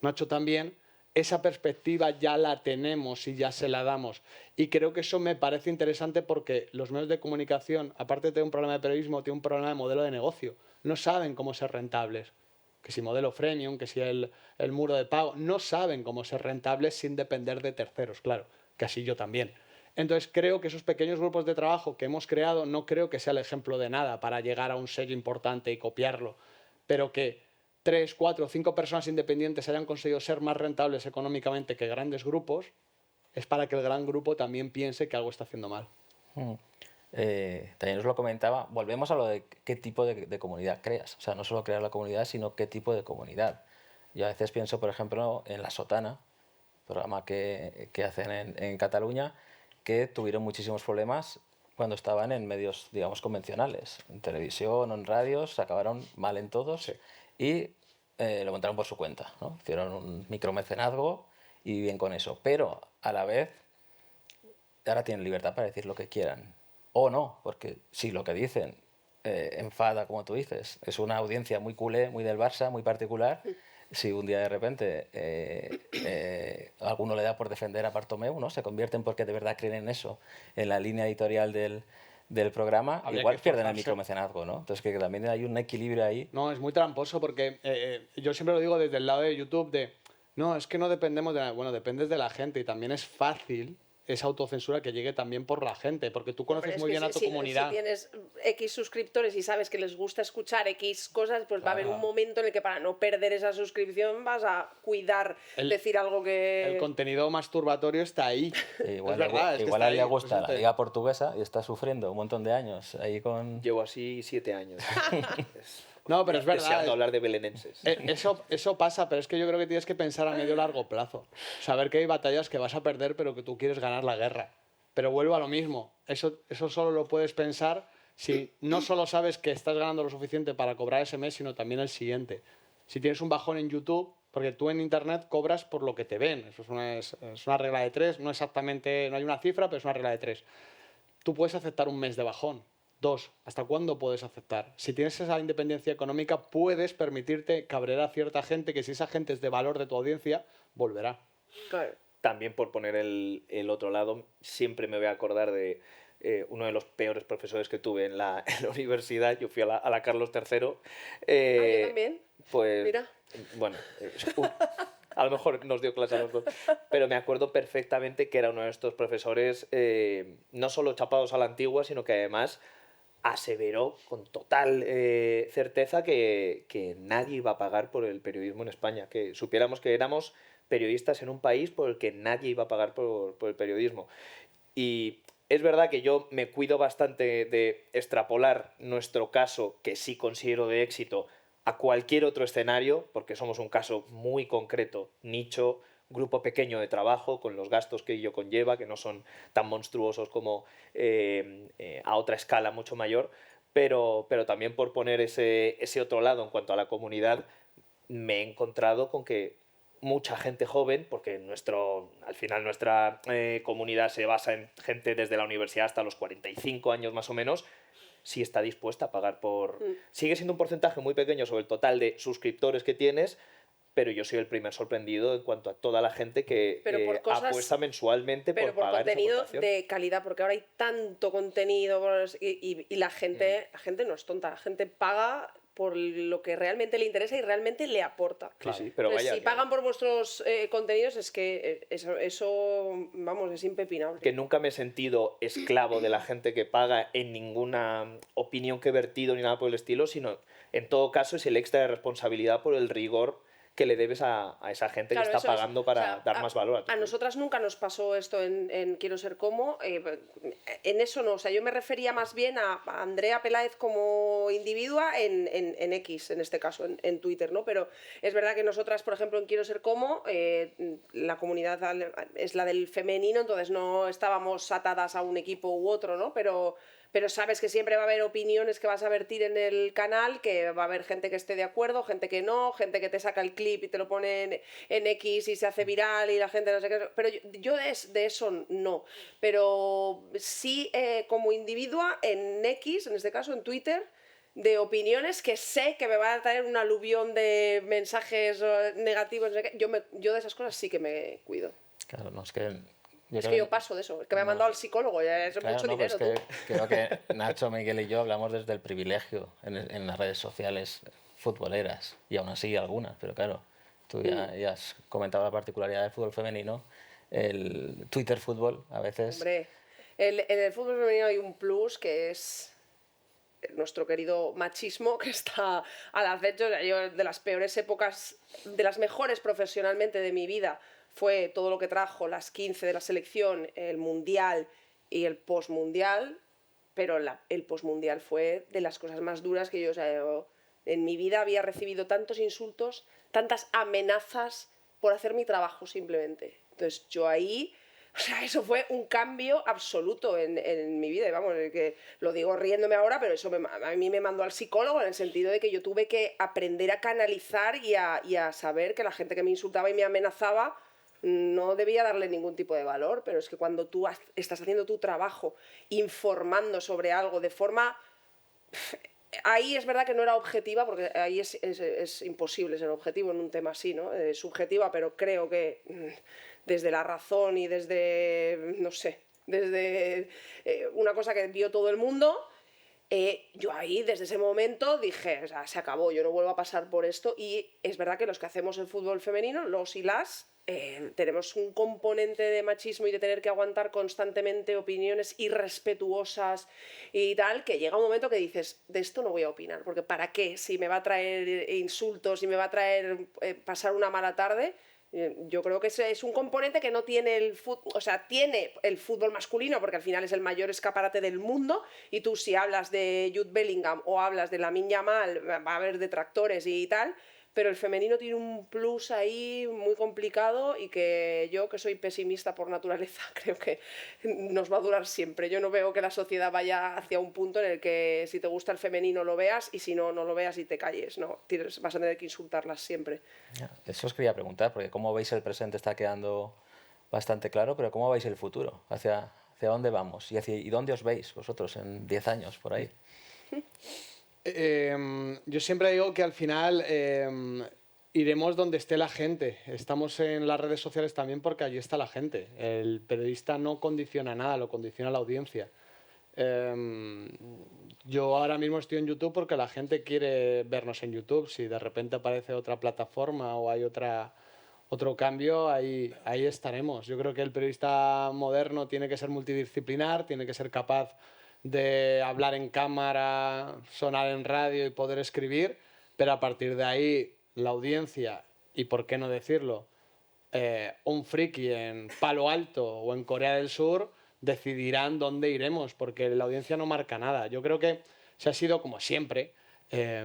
Nacho también, esa perspectiva ya la tenemos y ya se la damos. Y creo que eso me parece interesante porque los medios de comunicación, aparte de tener un problema de periodismo, tienen un problema de modelo de negocio. No saben cómo ser rentables. Que si modelo freemium, que si el muro de pago, no saben cómo ser rentables sin depender de terceros, claro, que así yo también. Entonces creo que esos pequeños grupos de trabajo que hemos creado no creo que sea el ejemplo de nada para llegar a un sello importante y copiarlo, pero que 3, 4, 5 personas independientes hayan conseguido ser más rentables económicamente que grandes grupos, es para que el gran grupo también piense que algo está haciendo mal. También os lo comentaba, volvemos a lo de qué tipo de comunidad creas. O sea, no solo crear la comunidad, sino qué tipo de comunidad. Yo a veces pienso, por ejemplo, en La Sotana, programa que hacen en Cataluña, que tuvieron muchísimos problemas cuando estaban en medios, digamos, convencionales, en televisión o en radios, acabaron mal en todos. Sí. Y lo montaron por su cuenta, ¿no? Hicieron un micromecenazgo y bien con eso. Pero a la vez, ahora tienen libertad para decir lo que quieran. O no, porque si lo que dicen enfada, como tú dices, es una audiencia muy culé, muy del Barça, muy particular. Si un día de repente alguno le da por defender a Bartomeu, ¿no? Se convierten porque de verdad creen en eso, en la línea editorial del programa, Habría igual que pierden el esforzarse. micromecenazgo, ¿no? Entonces que también hay un equilibrio ahí. No, es muy tramposo porque yo siempre lo digo desde el lado de YouTube de, no, es que no dependemos de bueno, dependes de la gente y también es fácil esa autocensura que llegue también por la gente, porque tú conoces Pero es muy que bien a tu comunidad. Si tienes X suscriptores y sabes que les gusta escuchar X cosas, pues va a haber un momento en el que para no perder esa suscripción vas a cuidar decir algo que... El contenido masturbatorio está ahí. Igual, es verdad, es que igual está a él le ahí, gusta la presente. liga portuguesa y está sufriendo un montón de años ahí con... Llevo así 7 años. No, pero es verdad. Deseando hablar de belenenses. Eso pasa, pero es que yo creo que tienes que pensar a medio largo plazo. Saber que hay batallas que vas a perder, pero que tú quieres ganar la guerra. Pero vuelvo a lo mismo. Eso solo lo puedes pensar si no solo sabes que estás ganando lo suficiente para cobrar ese mes, sino también el siguiente. Si tienes un bajón en YouTube, porque tú en Internet cobras por lo que te ven. Eso es una regla de 3. No exactamente, no hay una cifra, pero es una regla de 3. Tú puedes aceptar un mes de bajón. 2, ¿hasta cuándo puedes aceptar? Si tienes esa independencia económica, puedes permitirte cabrear a cierta gente que si esa gente es de valor de tu audiencia, volverá. Claro. También por poner el otro lado, siempre me voy a acordar de uno de los peores profesores que tuve en la universidad. Yo fui a la Carlos III. Yo también. Pues, Mira. bueno, a lo mejor nos dio clase a los dos, pero me acuerdo perfectamente que era uno de estos profesores no solo chapados a la antigua, sino que además aseveró con total certeza que nadie iba a pagar por el periodismo en España, que supiéramos que éramos periodistas en un país por el que nadie iba a pagar por el periodismo. Y es verdad que yo me cuido bastante de extrapolar nuestro caso, que sí considero de éxito, a cualquier otro escenario, porque somos un caso muy concreto, nicho, grupo pequeño de trabajo, con los gastos que ello conlleva, que no son tan monstruosos como a otra escala mucho mayor, pero también por poner ese otro lado en cuanto a la comunidad, me he encontrado con que mucha gente joven, porque al final nuestra comunidad se basa en gente desde la universidad hasta los 45 años más o menos, sí está dispuesta a pagar por... Sigue siendo un porcentaje muy pequeño sobre el total de suscriptores que tienes, pero yo soy el primer sorprendido en cuanto a toda la gente que apuesta mensualmente por pagar esa contenido aportación. de calidad, porque ahora hay tanto contenido y la gente no es tonta, la gente paga por lo que realmente le interesa y realmente le aporta. Claro. Sí, pero vaya, si pagan por vuestros contenidos es que eso, vamos, es impepinable. Que nunca me he sentido esclavo de la gente que paga en ninguna opinión que he vertido ni nada por el estilo, sino en todo caso es el extra de responsabilidad por el rigor que le debes a esa gente que está pagando para dar más valor a tu. A nosotras nunca nos pasó esto en Quiero ser como, en eso no, o sea, yo me refería más bien a Andrea Peláez como individua en X, en este caso, en Twitter, ¿no? Pero es verdad que nosotras, por ejemplo, en Quiero ser como, la comunidad es la del femenino, entonces no estábamos atadas a un equipo u otro, ¿no? Pero sabes que siempre va a haber opiniones que vas a vertir en el canal, que va a haber gente que esté de acuerdo, gente que no, gente que te saca el clip y te lo pone en X y se hace viral y la gente no sé qué. Pero yo de eso no. Pero sí como individua en X, en este caso en Twitter, de opiniones que sé que me van a traer un aluvión de mensajes negativos. No sé qué. Yo de esas cosas sí que me cuido. Claro, no, es que... yo paso de eso, es que me ha mandado al psicólogo, ya es mucho dinero. Pues creo que Nacho, Miguel y yo hablamos desde el privilegio en las redes sociales futboleras, y aún así algunas, pero claro, tú ya has comentado la particularidad del fútbol femenino, el Twitter fútbol a veces... Hombre, en el fútbol femenino hay un plus que es nuestro querido machismo, que está al acecho. Yo, de las peores épocas, de las mejores profesionalmente de mi vida, fue todo lo que trajo las 15 de la selección, el mundial y el postmundial, pero el postmundial fue de las cosas más duras que yo en mi vida había recibido tantos insultos, tantas amenazas por hacer mi trabajo simplemente. Entonces yo ahí, eso fue un cambio absoluto en mi vida, y vamos, que lo digo riéndome ahora, pero eso a mí me mandó al psicólogo en el sentido de que yo tuve que aprender a canalizar y a saber que la gente que me insultaba y me amenazaba no debía darle ningún tipo de valor, pero es que cuando tú estás haciendo tu trabajo informando sobre algo de forma... Ahí es verdad que no era objetiva, porque ahí es imposible ser objetivo en un tema así, ¿no? Es subjetiva, pero creo que desde la razón y desde, no sé, desde una cosa que vio todo el mundo, yo ahí desde ese momento dije, o sea, se acabó, yo no vuelvo a pasar por esto. Y es verdad que los que hacemos el fútbol femenino, los y las, tenemos un componente de machismo y de tener que aguantar constantemente opiniones irrespetuosas y tal, que llega un momento que dices, de esto no voy a opinar, porque ¿para qué? Si me va a traer insultos, si me va a traer pasar una mala tarde. Yo creo que ese es un componente que no tiene el fútbol, o sea, tiene el fútbol masculino, porque al final es el mayor escaparate del mundo, y tú si hablas de Jude Bellingham o hablas de Lamine Yamal, va a haber detractores y tal, pero el femenino tiene un plus ahí muy complicado y que yo, que soy pesimista por naturaleza, creo que nos va a durar siempre. Yo no veo que la sociedad vaya hacia un punto en el que si te gusta el femenino lo veas y si no, no lo veas y te calles. No, vas a tener que insultarlas siempre. Eso os quería preguntar, porque como veis el presente está quedando bastante claro, pero ¿cómo veis el futuro? ¿Hacia dónde vamos? ¿Y dónde os veis vosotros en 10 años por ahí? Yo siempre digo que al final iremos donde esté la gente. Estamos en las redes sociales también porque allí está la gente. El periodista no condiciona nada, lo condiciona la audiencia. Yo ahora mismo estoy en YouTube porque la gente quiere vernos en YouTube. Si de repente aparece otra plataforma o hay otro cambio, ahí estaremos. Yo creo que el periodista moderno tiene que ser multidisciplinar, tiene que ser capaz de hablar en cámara, sonar en radio y poder escribir, pero a partir de ahí la audiencia, y por qué no decirlo, un friki en Palo Alto o en Corea del Sur decidirán dónde iremos, porque la audiencia no marca nada. Yo creo que se ha sido, como siempre,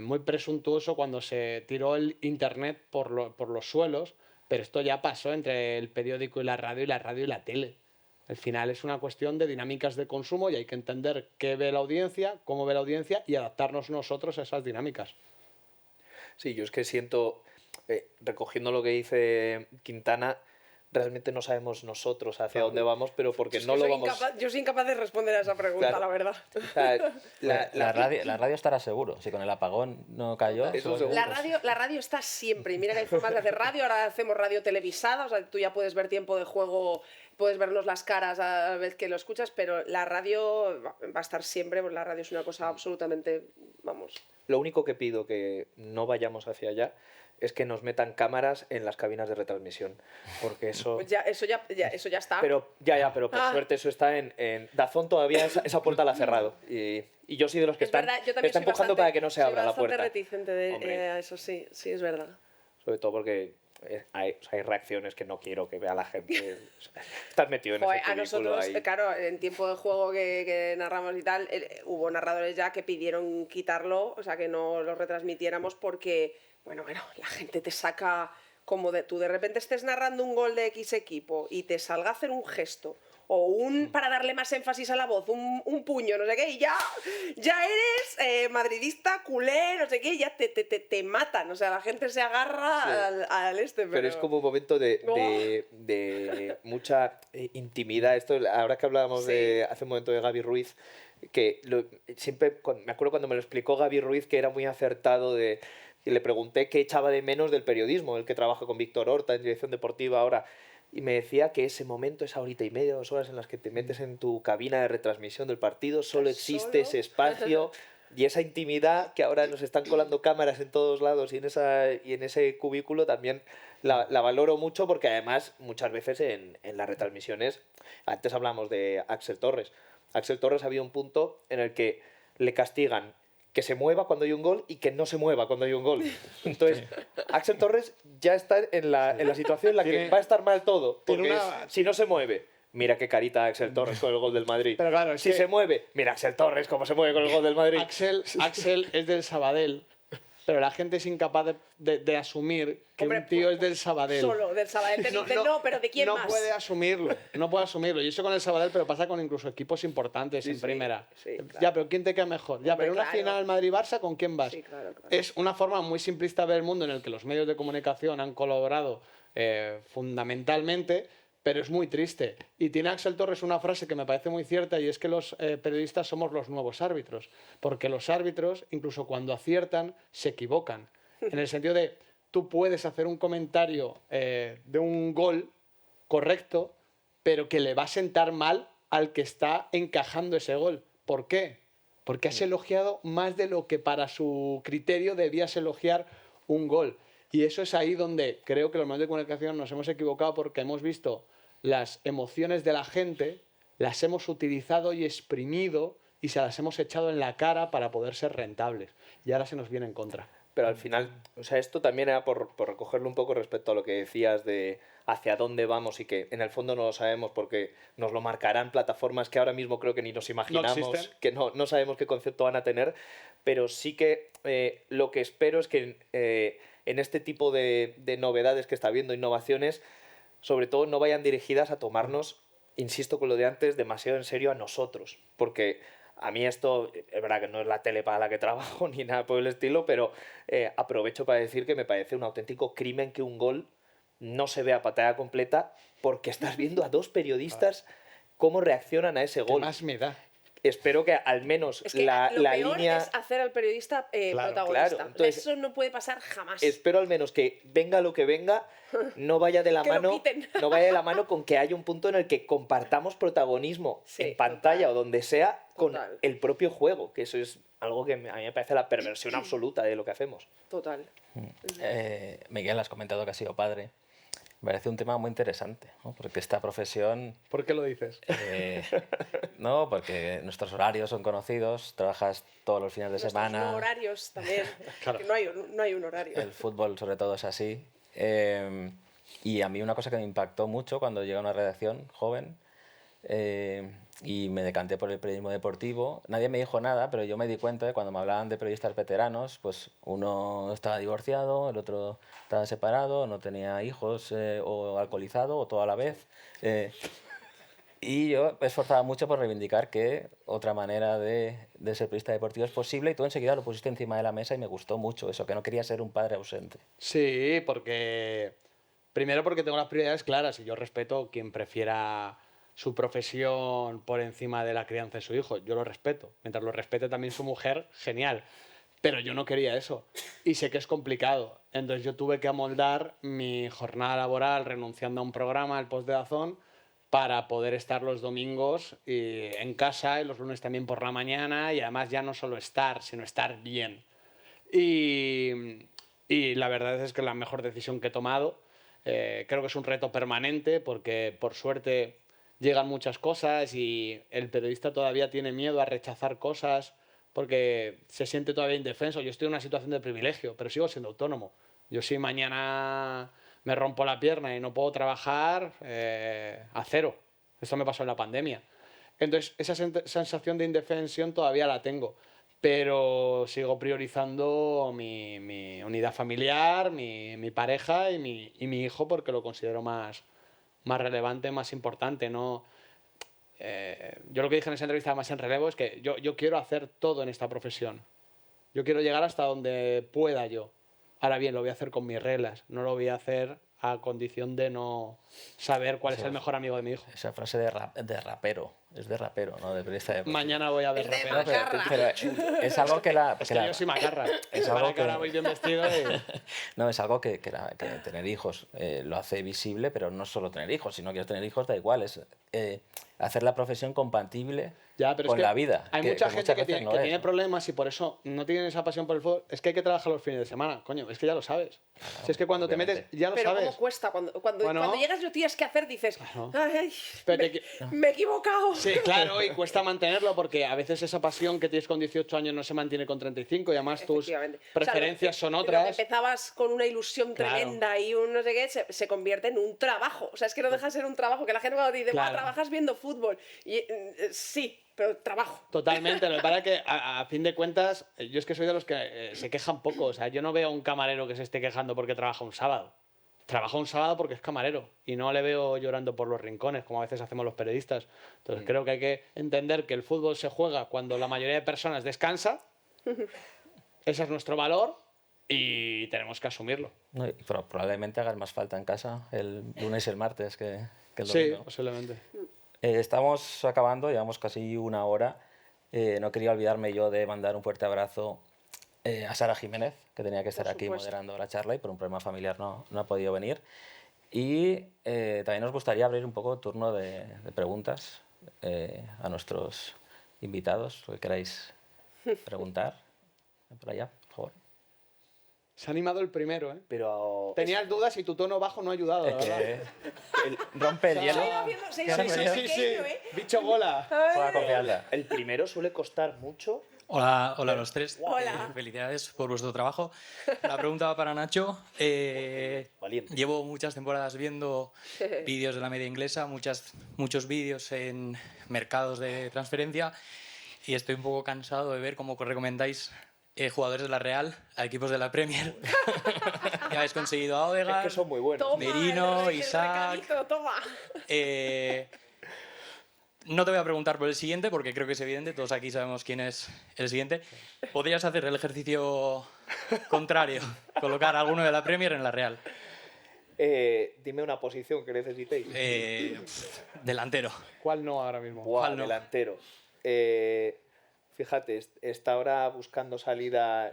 muy presuntuoso cuando se tiró el internet por los suelos, pero esto ya pasó entre el periódico y la radio y la tele. Al final es una cuestión de dinámicas de consumo y hay que entender qué ve la audiencia, cómo ve la audiencia y adaptarnos nosotros a esas dinámicas. Sí, yo es que siento, recogiendo lo que dice Quintana, realmente no sabemos nosotros hacia dónde vamos, pero porque Es no que lo soy vamos... yo soy incapaz de responder a esa pregunta, Claro. la verdad. O sea, La radio estará seguro. Si con el apagón no cayó... Eso seguro. seguro. La radio está siempre. Y mira que hay formas de hacer radio. Ahora hacemos radio televisada. O sea, tú ya puedes ver tiempo de juego, puedes vernos las caras a la vez que lo escuchas, pero la radio va a estar siempre, porque la radio es una cosa absolutamente, vamos. Lo único que pido que no vayamos hacia allá es que nos metan cámaras en las cabinas de retransmisión, porque eso... Pues eso ya está. Pero pero por suerte eso está en Dazón, todavía esa puerta la ha cerrado. Y yo soy de los que Es verdad, yo también está soy empujando bastante- para que no se abra la soy puerta. bastante reticente Hombre. a eso, sí, es verdad. Sobre todo porque hay reacciones que no quiero que vea la gente. Estás metido en Joder, ese a cubículo nosotros, ahí. claro, en tiempo de juego que narramos y tal, hubo narradores ya que pidieron quitarlo, o sea, que no lo retransmitiéramos porque, bueno, la gente te saca como de tú de repente estés narrando un gol de X equipo y te salga a hacer un gesto o para darle más énfasis a la voz, un puño, no sé qué, y ya eres madridista, culé, no sé qué, y ya te matan, o sea, la gente se agarra Sí. al este, Pero es como un momento de mucha intimidad. Esto, ahora que hablábamos Sí. hace un momento de Gaby Ruiz, que siempre me acuerdo cuando me lo explicó Gaby Ruiz que era muy acertado y le pregunté qué echaba de menos del periodismo, el que trabaja con Víctor Horta en dirección deportiva ahora. Y me decía que ese momento, esa horita y media, 2 horas en las que te metes en tu cabina de retransmisión del partido, solo existe ese espacio y esa intimidad que ahora nos están colando cámaras en todos lados y en ese cubículo también la valoro mucho porque además muchas veces en las retransmisiones, antes hablamos de Axel Torres. Axel Torres había un punto en el que le castigan que se mueva cuando hay un gol y que no se mueva cuando hay un gol. Entonces, Axel Torres ya está en la situación en la que va a estar mal todo. tiene Porque una- si no se mueve, mira qué carita Axel Torres con el gol del Madrid. Pero claro, es si que- se mueve, mira Axel Torres cómo se mueve con el gol del Madrid. Axel es del Sabadell, pero la gente es incapaz de asumir que Hombre, un tío es del Sabadell. Solo del Sabadell te dicen, no, pero ¿de quién no más? puede asumirlo, no puede asumirlo. Y eso con el Sabadell, pero pasa con incluso equipos importantes en sí, primera. sí, claro. Ya, pero ¿quién te queda mejor? Ya, Hombre, pero una claro. final Madrid-Barça, ¿con quién vas? Sí, claro. Es una forma muy simplista de ver el mundo en el que los medios de comunicación han colaborado fundamentalmente, pero es muy triste. Y tiene Axel Torres una frase que me parece muy cierta y es que los periodistas somos los nuevos árbitros, porque los árbitros, incluso cuando aciertan, se equivocan. En el sentido de, tú puedes hacer un comentario de un gol correcto, pero que le va a sentar mal al que está encajando ese gol. ¿Por qué? Porque has elogiado más de lo que para su criterio debías elogiar un gol. Y eso es ahí donde creo que los medios de comunicación nos hemos equivocado porque hemos visto las emociones de la gente, las hemos utilizado y exprimido y se las hemos echado en la cara para poder ser rentables. Y ahora se nos viene en contra. Pero al final, o sea, esto también era por recogerlo un poco respecto a lo que decías de hacia dónde vamos y que en el fondo no lo sabemos porque nos lo marcarán plataformas que ahora mismo creo que ni nos imaginamos, existen. que no sabemos qué concepto van a tener, pero sí que lo que espero es que en este tipo de novedades que está habiendo, innovaciones, sobre todo no vayan dirigidas a tomarnos, insisto con lo de antes, demasiado en serio a nosotros, porque... A mí esto, es verdad que no es la tele para la que trabajo ni nada por el estilo, pero aprovecho para decir que me parece un auténtico crimen que un gol no se vea pantalla completa porque estás viendo a dos periodistas cómo reaccionan a ese ¿Qué gol. más me da? Espero que al menos Es que la lo peor línea... es hacer al periodista protagonista. claro. Entonces, eso no puede pasar jamás. Espero al menos que venga lo que venga, no vaya de la Que lo mano, quiten. no vaya de la mano con que haya un punto en el que compartamos protagonismo Sí, en pantalla total. o donde sea con Total. el propio juego, que eso es algo que a mí me parece la perversión absoluta de lo que hacemos. Total. Miguel, has comentado que has sido padre. Me parece un tema muy interesante, ¿no? Porque esta profesión... ¿Por qué lo dices? no, porque nuestros horarios son conocidos, trabajas todos los fines de Nuestros semana, horarios también. Claro. Que no hay un horario. el fútbol sobre todo es así. Y a mí una cosa que me impactó mucho cuando llegué a una redacción joven y me decanté por el periodismo deportivo. Nadie me dijo nada, pero yo me di cuenta de cuando me hablaban de periodistas veteranos, pues uno estaba divorciado, el otro estaba separado, no tenía hijos o alcoholizado o todo a la vez. Y yo me esforzaba mucho por reivindicar que otra manera de ser periodista deportivo es posible y tú enseguida lo pusiste encima de la mesa y me gustó mucho eso, que no quería ser un padre ausente. Sí, porque... Primero porque tengo las prioridades claras y yo respeto quien prefiera su profesión por encima de la crianza de su hijo. Yo lo respeto. Mientras lo respete también su mujer, genial. Pero yo no quería eso. Y sé que es complicado. Entonces yo tuve que amoldar mi jornada laboral renunciando a un programa, el Post de Dazón, para poder estar los domingos en casa y los lunes también por la mañana y además ya no solo estar, sino estar bien. Y la verdad es que es la mejor decisión que he tomado. Creo que es un reto permanente porque por suerte llegan muchas cosas y el periodista todavía tiene miedo a rechazar cosas porque se siente todavía indefenso. Yo estoy en una situación de privilegio, pero sigo siendo autónomo. Yo si mañana me rompo la pierna y no puedo trabajar, a cero. Esto me pasó en la pandemia. Entonces, esa sensación de indefensión todavía la tengo, pero sigo priorizando mi unidad familiar, mi pareja y mi hijo porque lo considero más relevante, más importante. ¿No? Yo lo que dije en esa entrevista más en relevo es que yo quiero hacer todo en esta profesión. Yo quiero llegar hasta donde pueda yo. Ahora bien, lo voy a hacer con mis reglas, no lo voy a hacer a condición de no saber cuál es el mejor amigo de mi hijo. Esa frase de rapero, es de rapero, no de periodista deportivo. Mañana voy a ver Es de rapero. macarra. Pero es algo que la... Es que yo soy macarra. Es Para algo que ahora que... voy bien vestido y... No, es algo que tener hijos lo hace visible, pero no solo tener hijos. Si no quieres tener hijos, da igual. Es hacer la profesión compatible Ya, pero es con que la vida. hay mucha gente muchas que veces tiene, no que es, tiene ¿no? problemas y por eso no tienen esa pasión por el fútbol. Es que hay que trabajar los fines de semana, coño. Es que ya lo sabes. Si es que cuando obviamente. te metes, ya lo Pero sabes. cómo cuesta, cuando Bueno. llegas y lo tienes que hacer, dices, Claro. ay, Pero me he equivocado. Sí, claro, y cuesta mantenerlo porque a veces esa pasión que tienes con 18 años no se mantiene con 35 y además tus Efectivamente. preferencias O sea, son lo que otras. empezabas con una ilusión Claro. tremenda y un no sé qué, se convierte en un trabajo. O sea, es que no deja de ser un trabajo, que la gente cuando dice, Claro. trabajas viendo fútbol. Y sí, pero trabajo. Totalmente, lo que pasa es que a fin de cuentas, yo es que soy de los que se quejan poco. O sea, yo no veo a un camarero que se esté quejando porque trabaja un sábado. Trabaja un sábado porque es camarero y no le veo llorando por los rincones, como a veces hacemos los periodistas. Entonces creo que hay que entender que el fútbol se juega cuando la mayoría de personas descansa. Ese es nuestro valor y tenemos que asumirlo. No, y probablemente hagas más falta en casa el lunes y el martes que el Sí, domingo. posiblemente. Estamos acabando, llevamos casi una hora. No quería olvidarme yo de mandar un fuerte abrazo a Sara Jiménez, que tenía que estar Por aquí supuesto. moderando la charla y por un problema familiar no ha podido venir. Y también nos gustaría abrir un poco el turno de preguntas a nuestros invitados, lo que queráis preguntar. Por allá, por favor. Se ha animado el primero, ¿eh? Pero Tenías dudas y tu tono bajo no ha ayudado, la verdad. Rompe el hielo. Se Sí, iba sí, haciendo sí, sí. pequeño, ¿eh? Bicho gola. Toda confianza. el primero suele costar mucho. Hola, hola a los tres. Hola. Felicidades por vuestro trabajo. La pregunta va para Nacho. Valiente. Llevo muchas temporadas viendo vídeos de la media inglesa, muchos vídeos en mercados de transferencia y estoy un poco cansado de ver cómo recomendáis jugadores de la Real a equipos de la Premier. Ya habéis conseguido a Es Odegaard, que son muy buenos. Toma, Merino, el Isaac. recadito, toma. No te voy a preguntar por el siguiente porque creo que es evidente, todos aquí sabemos quién es el siguiente. ¿Podrías hacer el ejercicio contrario? Colocar a alguno de la Premier en la Real. Dime una posición que necesitéis. Delantero. ¿Cuál no ahora mismo? Buah, ¿cuál no? delantero. Fíjate, está ahora buscando salida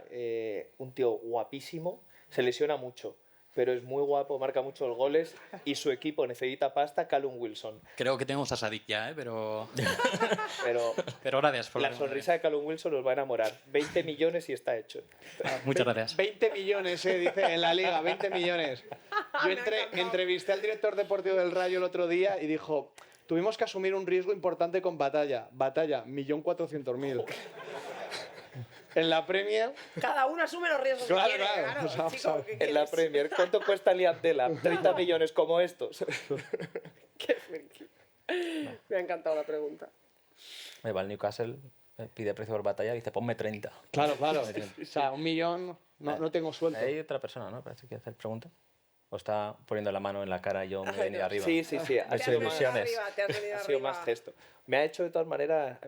un tío guapísimo. Se lesiona mucho, pero es muy guapo, marca muchos goles y su equipo necesita pasta, Callum Wilson. Creo que tenemos a Sadik ya, pero Pero gracias por la sonrisa de Callum Wilson os va a enamorar. 20 millones y está hecho. Muchas gracias. 20 millones, dice en la liga, 20 millones. Yo entrevisté al director deportivo del Rayo el otro día y dijo, tuvimos que asumir un riesgo importante con Batalla. Batalla, 1.400.000. En la Premier, Cada uno asume los riesgos Claro, que quiere, claro. claro. O sea, Chico, ¿qué En la quieres? Premier, ¿cuánto cuesta Liam Delap? 30 millones como estos. Qué friki. Me ha encantado la pregunta. Me va el Newcastle, pide precio por batalla y dice, ponme 30. Claro, claro. O sea, 1 millón no tengo suelto. Hay otra persona, ¿no? Parece que quiere hacer pregunta. O está poniendo la mano en la cara y yo me he venido arriba. Sí. Ha Te hecho has venido ilusiones. arriba, te has venido Ha sido arriba. más gesto. Me ha hecho de todas maneras...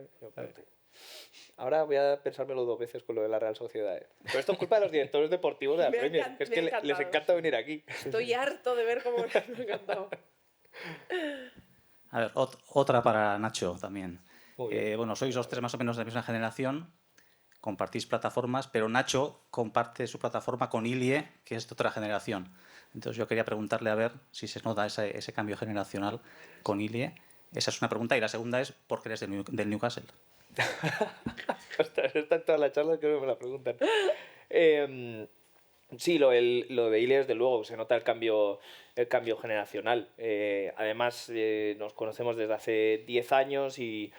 Ahora voy a pensármelo 2 veces con lo de la Real Sociedad. Pero esto es culpa de los directores deportivos de la Me ha Premier. encan- Es me que ha les encantado. encanta venir aquí. Estoy harto de ver cómo me ha encantado. A ver, otra para Nacho también. Muy bien. Bueno, sois los 3 más o menos de la misma generación, compartís plataformas, pero Nacho comparte su plataforma con Ilie, que es de otra generación. Entonces yo quería preguntarle a ver si se nota ese cambio generacional con Ilie. Esa es una pregunta. Y la segunda es, ¿por qué eres del Newcastle? Ostras, está en todas las charlas que me la preguntan. Sí, lo de Ile, desde luego, se nota el cambio generacional. Además, nos conocemos desde hace 10 años y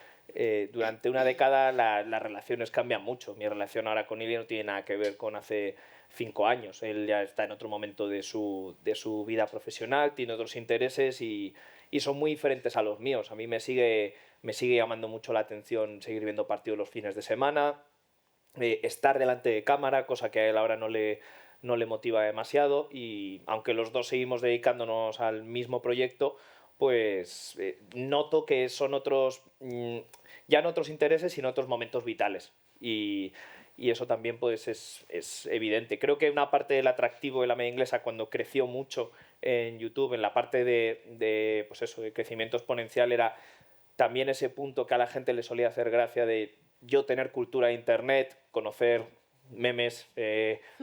durante una década las relaciones cambian mucho. Mi relación ahora con Ile no tiene nada que ver con hace 5 años. Él ya está en otro momento de su vida profesional, tiene otros intereses y son muy diferentes a los míos. A mí me sigue llamando mucho la atención seguir viendo partidos los fines de semana, estar delante de cámara, cosa que a él ahora no le motiva demasiado, y aunque los dos seguimos dedicándonos al mismo proyecto, pues noto que son otros, ya no otros intereses, sino otros momentos vitales. Y eso también pues es evidente. Creo que una parte del atractivo de la media inglesa cuando creció mucho en YouTube, en la parte de pues eso, de crecimiento exponencial, era también ese punto que a la gente le solía hacer gracia de yo tener cultura de internet, conocer memes,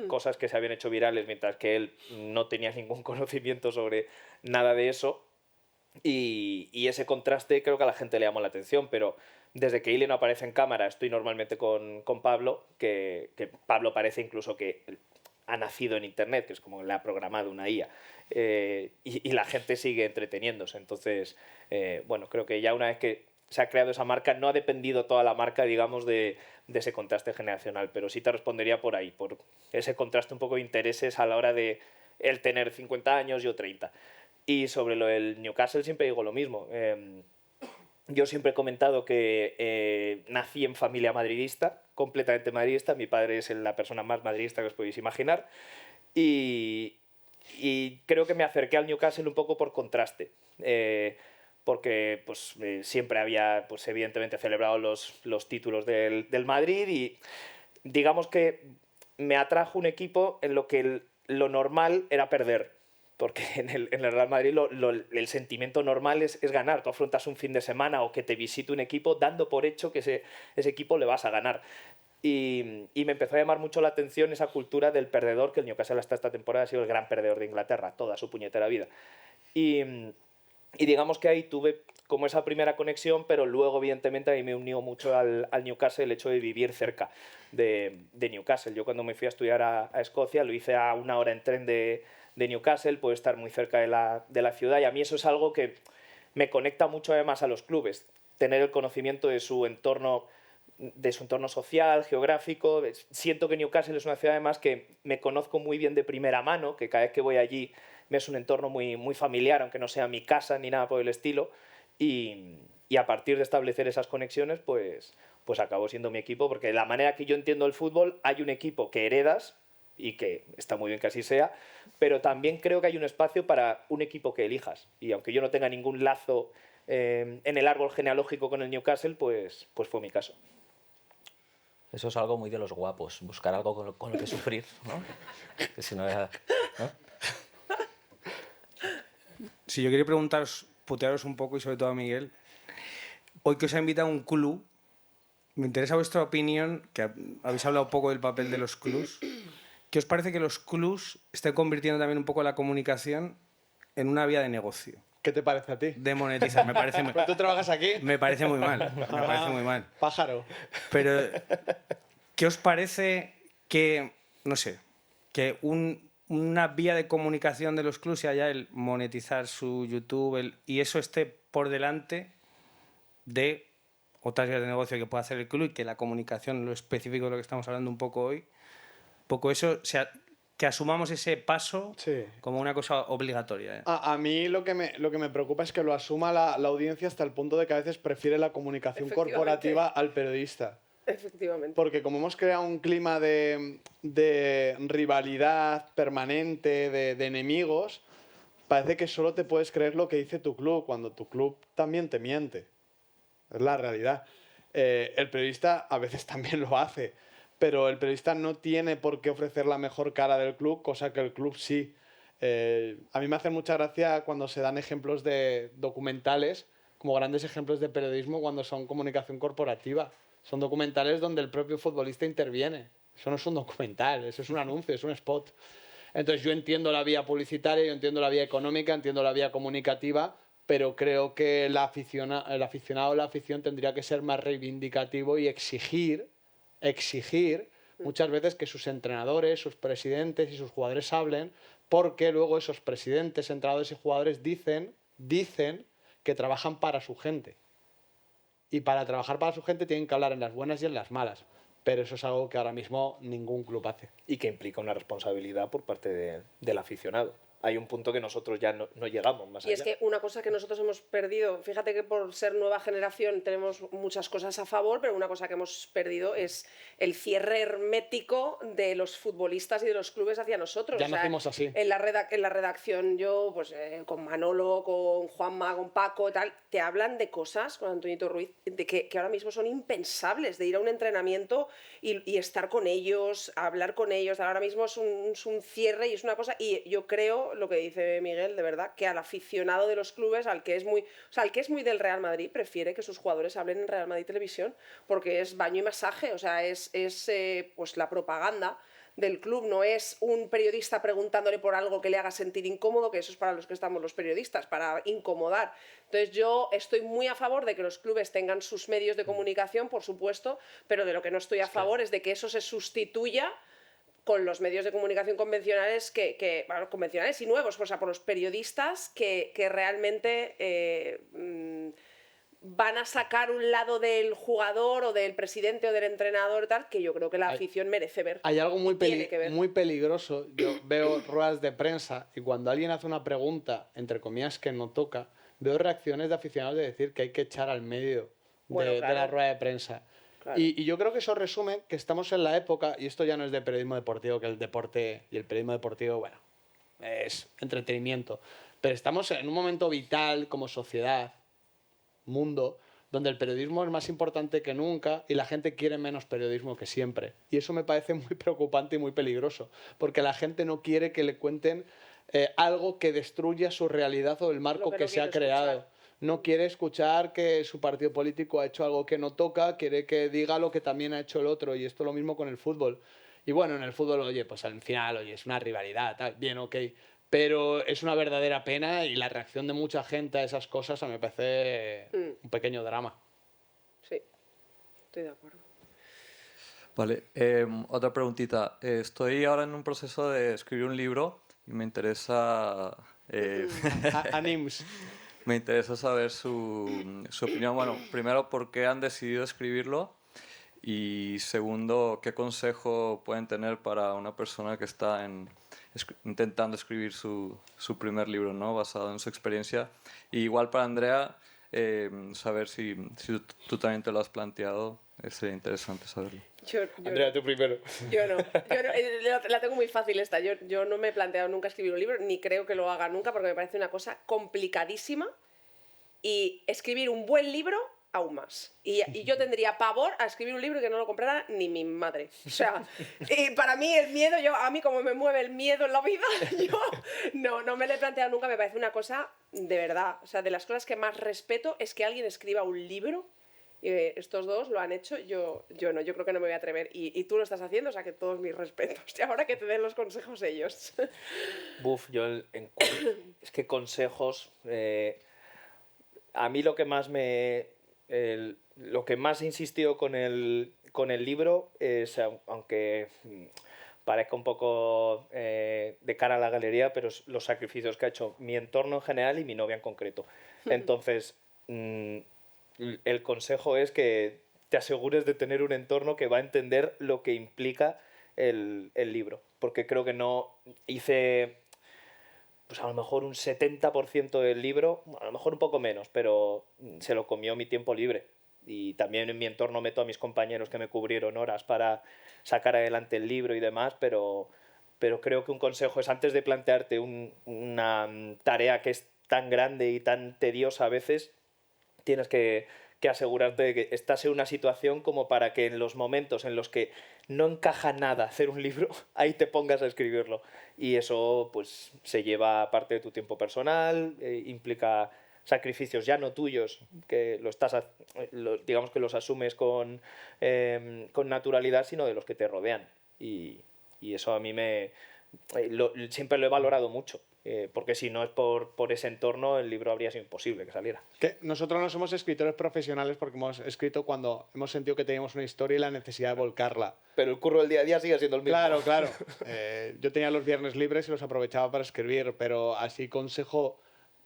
cosas que se habían hecho virales, mientras que él no tenía ningún conocimiento sobre nada de eso. Y ese contraste creo que a la gente le llamó la atención, pero desde que Ile no aparece en cámara, estoy normalmente con Pablo, que Pablo parece incluso que ha nacido en internet, que es como le ha programado una IA, y la gente sigue entreteniéndose. Entonces, bueno, creo que ya una vez que se ha creado esa marca, no ha dependido toda la marca, digamos, de ese contraste generacional, pero sí te respondería por ahí, por ese contraste un poco de intereses a la hora de él tener 50 años, yo 30. Y sobre lo del Newcastle siempre digo lo mismo. Yo siempre he comentado que nací en familia madridista, completamente madridista. Mi padre es la persona más madridista que os podéis imaginar. Y creo que me acerqué al Newcastle un poco por contraste. Porque pues, siempre había, pues, evidentemente, celebrado los títulos del Madrid y digamos que me atrajo un equipo en lo que lo normal era perder. Porque en el Real Madrid el sentimiento normal es ganar. Tú afrontas un fin de semana o que te visite un equipo dando por hecho que ese equipo le vas a ganar. Y me empezó a llamar mucho la atención esa cultura del perdedor, que el Newcastle hasta esta temporada ha sido el gran perdedor de Inglaterra, toda su puñetera vida. Y digamos que ahí tuve como esa primera conexión, pero luego evidentemente a mí me unió mucho al Newcastle el hecho de vivir cerca de Newcastle. Yo cuando me fui a estudiar a Escocia lo hice a 1 hora en tren de Newcastle, puedo estar muy cerca de la ciudad, y a mí eso es algo que me conecta mucho además a los clubes, tener el conocimiento de su entorno social, geográfico. Siento que Newcastle es una ciudad además que me conozco muy bien de primera mano, que cada vez que voy allí me es un entorno muy, muy familiar, aunque no sea mi casa ni nada por el estilo, y a partir de establecer esas conexiones pues acabó siendo mi equipo, porque de la manera que yo entiendo el fútbol hay un equipo que heredas, y que está muy bien que así sea, pero también creo que hay un espacio para un equipo que elijas. Y aunque yo no tenga ningún lazo en el árbol genealógico con el Newcastle, pues fue mi caso. Eso es algo muy de los guapos, buscar algo con lo que sufrir, ¿no? Que si no era, ¿no? Si yo quería preguntaros, putearos un poco y sobre todo a Miguel, hoy que os ha invitado a un club, me interesa vuestra opinión, que habéis hablado un poco del papel de los clubs. ¿Qué os parece que los clubs estén convirtiendo también un poco la comunicación en una vía de negocio? ¿Qué te parece a ti? De monetizar, me parece muy, ¿Pero tú trabajas aquí? me parece muy mal, me parece muy mal. Pájaro. Pero, ¿qué os parece que, no sé, que una vía de comunicación de los clubs sea ya el monetizar su YouTube y eso esté por delante de otras vías de negocio que pueda hacer el club, y que la comunicación, lo específico de lo que estamos hablando un poco hoy, poco eso sea que asumamos ese paso Sí. como una cosa obligatoria. ¿Eh? A mí lo que me preocupa es que lo asuma la audiencia hasta el punto de que a veces prefiere la comunicación Efectivamente. corporativa al periodista. Efectivamente. Porque como hemos creado un clima de rivalidad permanente, de enemigos, parece que solo te puedes creer lo que dice tu club, cuando tu club también te miente. Es la realidad. El periodista a veces también lo hace, pero el periodista no tiene por qué ofrecer la mejor cara del club, cosa que el club sí. A mí me hace mucha gracia cuando se dan ejemplos de documentales, como grandes ejemplos de periodismo cuando son comunicación corporativa. Son documentales donde el propio futbolista interviene. Eso no es un documental, eso es un anuncio, es un spot. Entonces yo entiendo la vía publicitaria, yo entiendo la vía económica, entiendo la vía comunicativa, pero creo que el aficionado o la afición tendría que ser más reivindicativo y exigir muchas veces que sus entrenadores, sus presidentes y sus jugadores hablen, porque luego esos presidentes, entrenadores y jugadores dicen que trabajan para su gente. Y para trabajar para su gente tienen que hablar en las buenas y en las malas. Pero eso es algo que ahora mismo ningún club hace. Y que implica una responsabilidad por parte del aficionado. Hay un punto que nosotros ya no llegamos más Y allá. es que una cosa que nosotros hemos perdido, fíjate que por ser nueva generación tenemos muchas cosas a favor, pero una cosa que hemos perdido es el cierre hermético de los futbolistas y de los clubes hacia nosotros. Ya nacimos así. En la redacción yo, pues con Manolo, con Juanma, con Paco y tal, te hablan de cosas, con Antoñito Ruiz, de que ahora mismo son impensables, de ir a un entrenamiento y estar con ellos, hablar con ellos. Ahora mismo es un cierre y es una cosa, y yo creo, lo que dice Miguel, de verdad, que al aficionado de los clubes, al que es muy del Real Madrid, prefiere que sus jugadores hablen en Real Madrid Televisión, porque es baño y masaje, o sea, es pues la propaganda del club, no es un periodista preguntándole por algo que le haga sentir incómodo, que eso es para los que estamos los periodistas, para incomodar. Entonces yo estoy muy a favor de que los clubes tengan sus medios de comunicación, por supuesto, pero de lo que no estoy a favor es de que eso se sustituya con los medios de comunicación convencionales, bueno, convencionales y nuevos, o sea, por los periodistas que realmente van a sacar un lado del jugador o del presidente o del entrenador tal, que yo creo que la afición merece ver. Hay algo muy, Tiene que ver. muy peligroso. Yo veo ruedas de prensa y cuando alguien hace una pregunta, entre comillas, que no toca, veo reacciones de aficionados de decir que hay que echar al medio Bueno, de claro. la rueda de prensa. Claro. Y yo creo que eso resume que estamos en la época, y esto ya no es de periodismo deportivo, que el deporte y el periodismo deportivo, bueno, es entretenimiento, pero estamos en un momento vital como sociedad, mundo, donde el periodismo es más importante que nunca y la gente quiere menos periodismo que siempre. Y eso me parece muy preocupante y muy peligroso, porque la gente no quiere que le cuenten algo que destruya su realidad o el marco Lo que que no se ha quiere creado. escuchar. No quiere escuchar que su partido político ha hecho algo que no toca, quiere que diga lo que también ha hecho el otro, y esto lo mismo con el fútbol. Y bueno, en el fútbol, oye, pues al final, oye, es una rivalidad, tal, bien, ok, pero es una verdadera pena y la reacción de mucha gente a esas cosas a mí me parece un pequeño drama. Sí, estoy de acuerdo. Vale, otra preguntita. Estoy ahora en un proceso de escribir un libro y me interesa, Anims. me interesa saber su opinión. Bueno, primero, ¿por qué han decidido escribirlo? Y segundo, ¿qué consejo pueden tener para una persona que está intentando escribir su primer libro, ¿no? Basado en su experiencia? Y igual para Andrea, saber si tú también te lo has planteado, sería interesante saberlo. Yo Andrea, tú primero. Yo no, la tengo muy fácil esta. Yo no me he planteado nunca escribir un libro, ni creo que lo haga nunca, porque me parece una cosa complicadísima. Y escribir un buen libro, aún más. Y yo tendría pavor a escribir un libro y que no lo comprara ni mi madre. O sea, y para mí el miedo, a mí como me mueve el miedo en la vida, yo no me lo he planteado nunca. Me parece una cosa de verdad. O sea, de las cosas que más respeto es que alguien escriba un libro. Estos dos lo han hecho, yo no, yo creo que no me voy a atrever. Y tú lo estás haciendo, o sea que todos mis respetos. Y ahora que te den los consejos ellos. Buf, es que consejos... a mí lo que más lo que más he insistido con el libro es, aunque parezca un poco de cara a la galería, pero es los sacrificios que ha hecho mi entorno en general y mi novia en concreto. Entonces, el consejo es que te asegures de tener un entorno que va a entender lo que implica el libro, porque creo que no hice, pues a lo mejor un 70% del libro, a lo mejor un poco menos, pero se lo comió mi tiempo libre. Y también en mi entorno meto a mis compañeros que me cubrieron horas para sacar adelante el libro y demás, pero creo que un consejo es antes de plantearte una tarea que es tan grande y tan tediosa a veces, tienes que asegurarte de que estás en una situación como para que en los momentos en los que no encaja nada hacer un libro, ahí te pongas a escribirlo. Y eso pues se lleva parte de tu tiempo personal, implica sacrificios ya no tuyos, que digamos que los asumes con naturalidad, sino de los que te rodean. Y eso a mí siempre lo he valorado mucho. Porque si no es por ese entorno, el libro habría sido imposible que saliera. Que nosotros no somos escritores profesionales porque hemos escrito cuando hemos sentido que teníamos una historia y la necesidad de volcarla. Pero el curro del día a día sigue siendo el mismo. Claro, claro. Yo tenía los viernes libres y los aprovechaba para escribir, pero así consejo,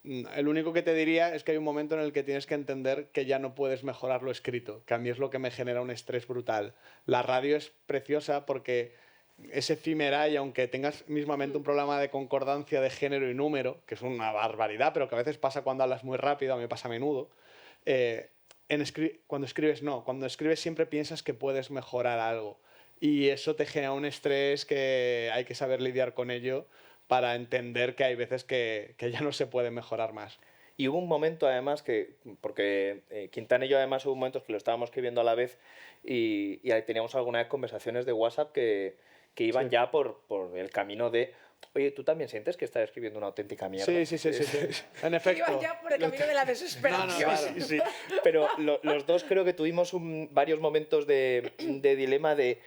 el único que te diría es que hay un momento en el que tienes que entender que ya no puedes mejorar lo escrito, que a mí es lo que me genera un estrés brutal. La radio es preciosa porque es efímera y aunque tengas mismamente un problema de concordancia de género y número, que es una barbaridad, pero que a veces pasa cuando hablas muy rápido, a mí me pasa a menudo, cuando escribes no, cuando escribes siempre piensas que puedes mejorar algo y eso te genera un estrés que hay que saber lidiar con ello para entender que hay veces que ya no se puede mejorar más. Y hubo un momento además porque Quintana y yo además hubo momentos que lo estábamos escribiendo a la vez y ahí teníamos alguna vez conversaciones de WhatsApp que iban ya por el camino de, oye, ¿tú también sientes que estás escribiendo una auténtica mierda? Sí. En efecto. Iban ya por el camino de la desesperación. No, claro. Sí. Pero los dos creo que tuvimos varios momentos de dilema de,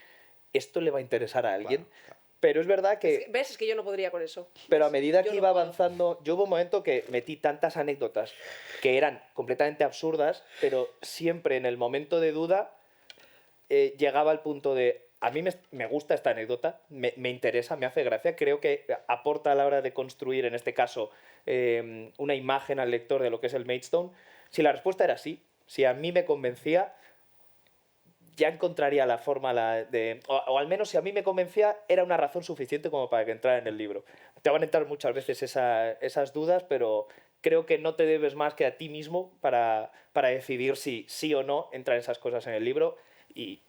¿esto le va a interesar a alguien? Claro. Pero es verdad que... ¿Ves? Es que yo no podría con eso. Pero a medida Yo que no iba puedo. avanzando, yo hubo un momento que metí tantas anécdotas que eran completamente absurdas, pero siempre en el momento de duda llegaba al punto de, a mí me gusta esta anécdota, me interesa, me hace gracia, creo que aporta a la hora de construir, en este caso, una imagen al lector de lo que es el Maidstone. Si la respuesta era sí, si a mí me convencía, ya encontraría la forma o al menos si a mí me convencía, era una razón suficiente como para que entrara en el libro. Te van a entrar muchas veces esas dudas, pero creo que no te debes más que a ti mismo para decidir si sí o no entran esas cosas en el libro. Y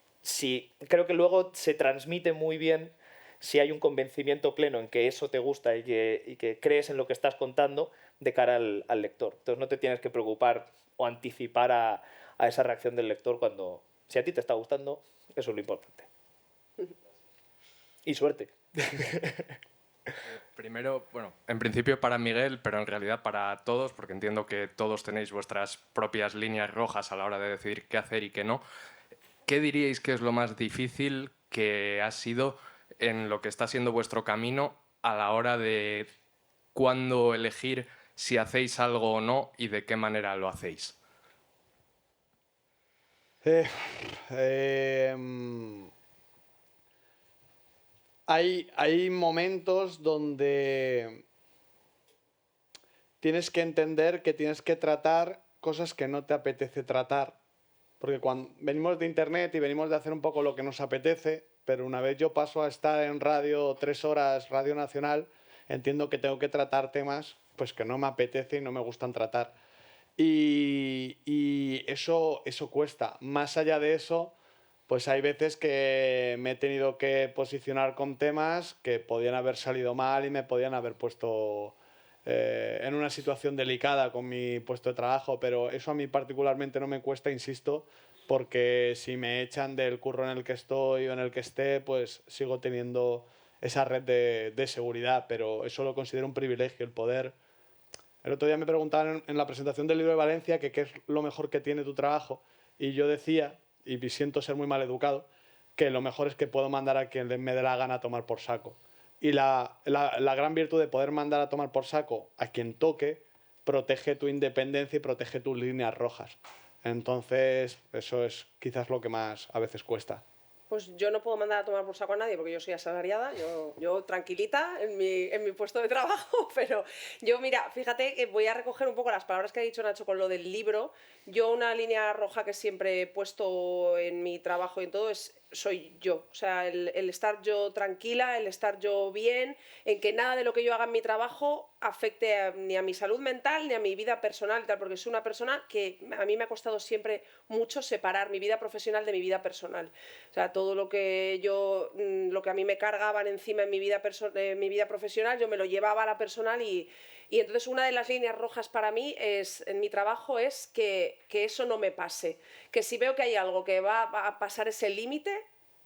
creo que luego se transmite muy bien si hay un convencimiento pleno en que eso te gusta y que crees en lo que estás contando de cara al lector. Entonces no te tienes que preocupar o anticipar a esa reacción del lector cuando... Si a ti te está gustando, eso es lo importante. Y suerte. Primero, bueno, en principio para Miguel, pero en realidad para todos, porque entiendo que todos tenéis vuestras propias líneas rojas a la hora de decidir qué hacer y qué no. ¿Qué diríais que es lo más difícil que ha sido en lo que está siendo vuestro camino a la hora de cuándo elegir si hacéis algo o no y de qué manera lo hacéis? Hay momentos donde tienes que entender que tienes que tratar cosas que no te apetece tratar. Porque cuando venimos de internet y venimos de hacer un poco lo que nos apetece, pero una vez yo paso a estar en radio 3 horas, Radio Nacional, entiendo que tengo que tratar temas pues que no me apetece y no me gustan tratar. Y eso cuesta. Más allá de eso, pues hay veces que me he tenido que posicionar con temas que podían haber salido mal y me podían haber puesto en una situación delicada con mi puesto de trabajo, pero eso a mí particularmente no me cuesta, insisto, porque si me echan del curro en el que estoy o en el que esté, pues sigo teniendo esa red de seguridad, pero eso lo considero un privilegio, el poder... El otro día me preguntaban en la presentación del libro de Valencia que qué es lo mejor que tiene tu trabajo y yo decía, y siento ser muy mal educado, que lo mejor es que puedo mandar a quien me dé la gana a tomar por saco. Y la gran virtud de poder mandar a tomar por saco a quien toque protege tu independencia y protege tus líneas rojas. Entonces, eso es quizás lo que más a veces cuesta. Pues yo no puedo mandar a tomar por saco a nadie porque yo soy asalariada, yo tranquilita en mi puesto de trabajo, pero yo, mira, fíjate que voy a recoger un poco las palabras que ha dicho Nacho con lo del libro. Yo una línea roja que siempre he puesto en mi trabajo y en todo es soy yo. O sea, el estar yo tranquila, el estar yo bien, en que nada de lo que yo haga en mi trabajo afecte ni a mi salud mental ni a mi vida personal, tal, porque soy una persona que a mí me ha costado siempre mucho separar mi vida profesional de mi vida personal. O sea, todo lo que lo que a mí me cargaban encima en mi vida profesional, yo me lo llevaba a la personal y entonces una de las líneas rojas para mí en mi trabajo es que eso no me pase. Que si veo que hay algo que va a pasar ese límite,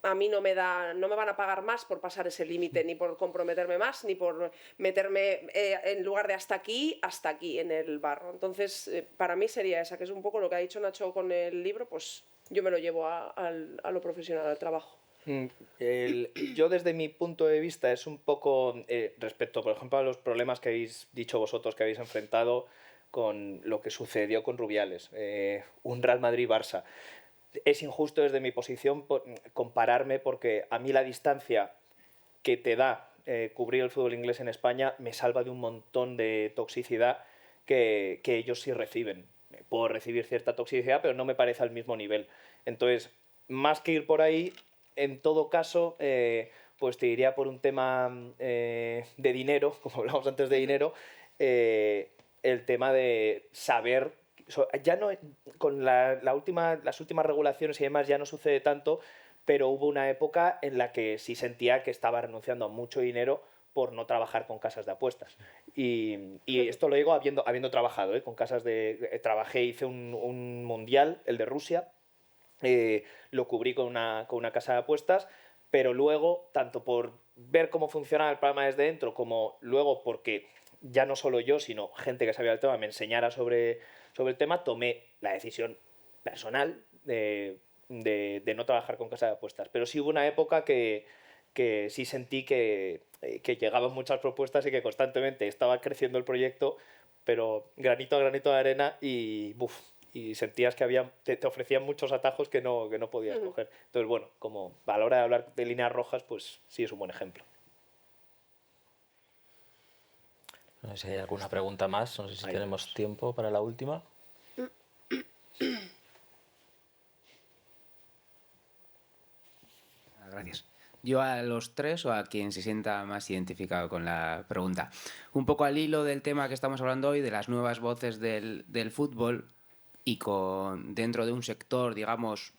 a mí no me van a pagar más por pasar ese límite, ni por comprometerme más, ni por meterme en lugar de hasta aquí en el barro. Entonces, para mí sería esa, que es un poco lo que ha dicho Nacho con el libro, pues yo me lo llevo a lo profesional, al trabajo. Yo desde mi punto de vista es un poco respecto, por ejemplo, a los problemas que habéis dicho vosotros, que habéis enfrentado con lo que sucedió con Rubiales, un Real Madrid-Barça. Es injusto desde mi posición compararme, porque a mí la distancia que te da cubrir el fútbol inglés en España me salva de un montón de toxicidad que ellos sí reciben. Puedo recibir cierta toxicidad, pero no me parece al mismo nivel. Entonces, más que ir por ahí, en todo caso, pues te iría por un tema de dinero, como hablamos antes de dinero, el tema de saber, ya no con las últimas regulaciones y demás ya no sucede tanto, pero hubo una época en la que sí sentía que estaba renunciando a mucho dinero por no trabajar con casas de apuestas. Y esto lo digo habiendo trabajado con casas hice un mundial, el de Rusia, lo cubrí con una casa de apuestas, pero luego, tanto por ver cómo funcionaba el programa desde dentro, como luego porque ya no solo yo, sino gente que sabía el tema me enseñara sobre el tema, tomé la decisión personal de no trabajar con casa de apuestas. Pero sí hubo una época que sí sentí que llegaban muchas propuestas y que constantemente estaba creciendo el proyecto, pero granito a granito de arena y sentías que te ofrecían muchos atajos que no podías coger. Entonces, bueno, como a la hora de hablar de líneas rojas, pues sí es un buen ejemplo. No sé si hay alguna pregunta más, no sé si tenemos tiempo para la última. Gracias. Yo a los tres o a quien se sienta más identificado con la pregunta. Un poco al hilo del tema que estamos hablando hoy, de las nuevas voces del fútbol y dentro de un sector, digamos,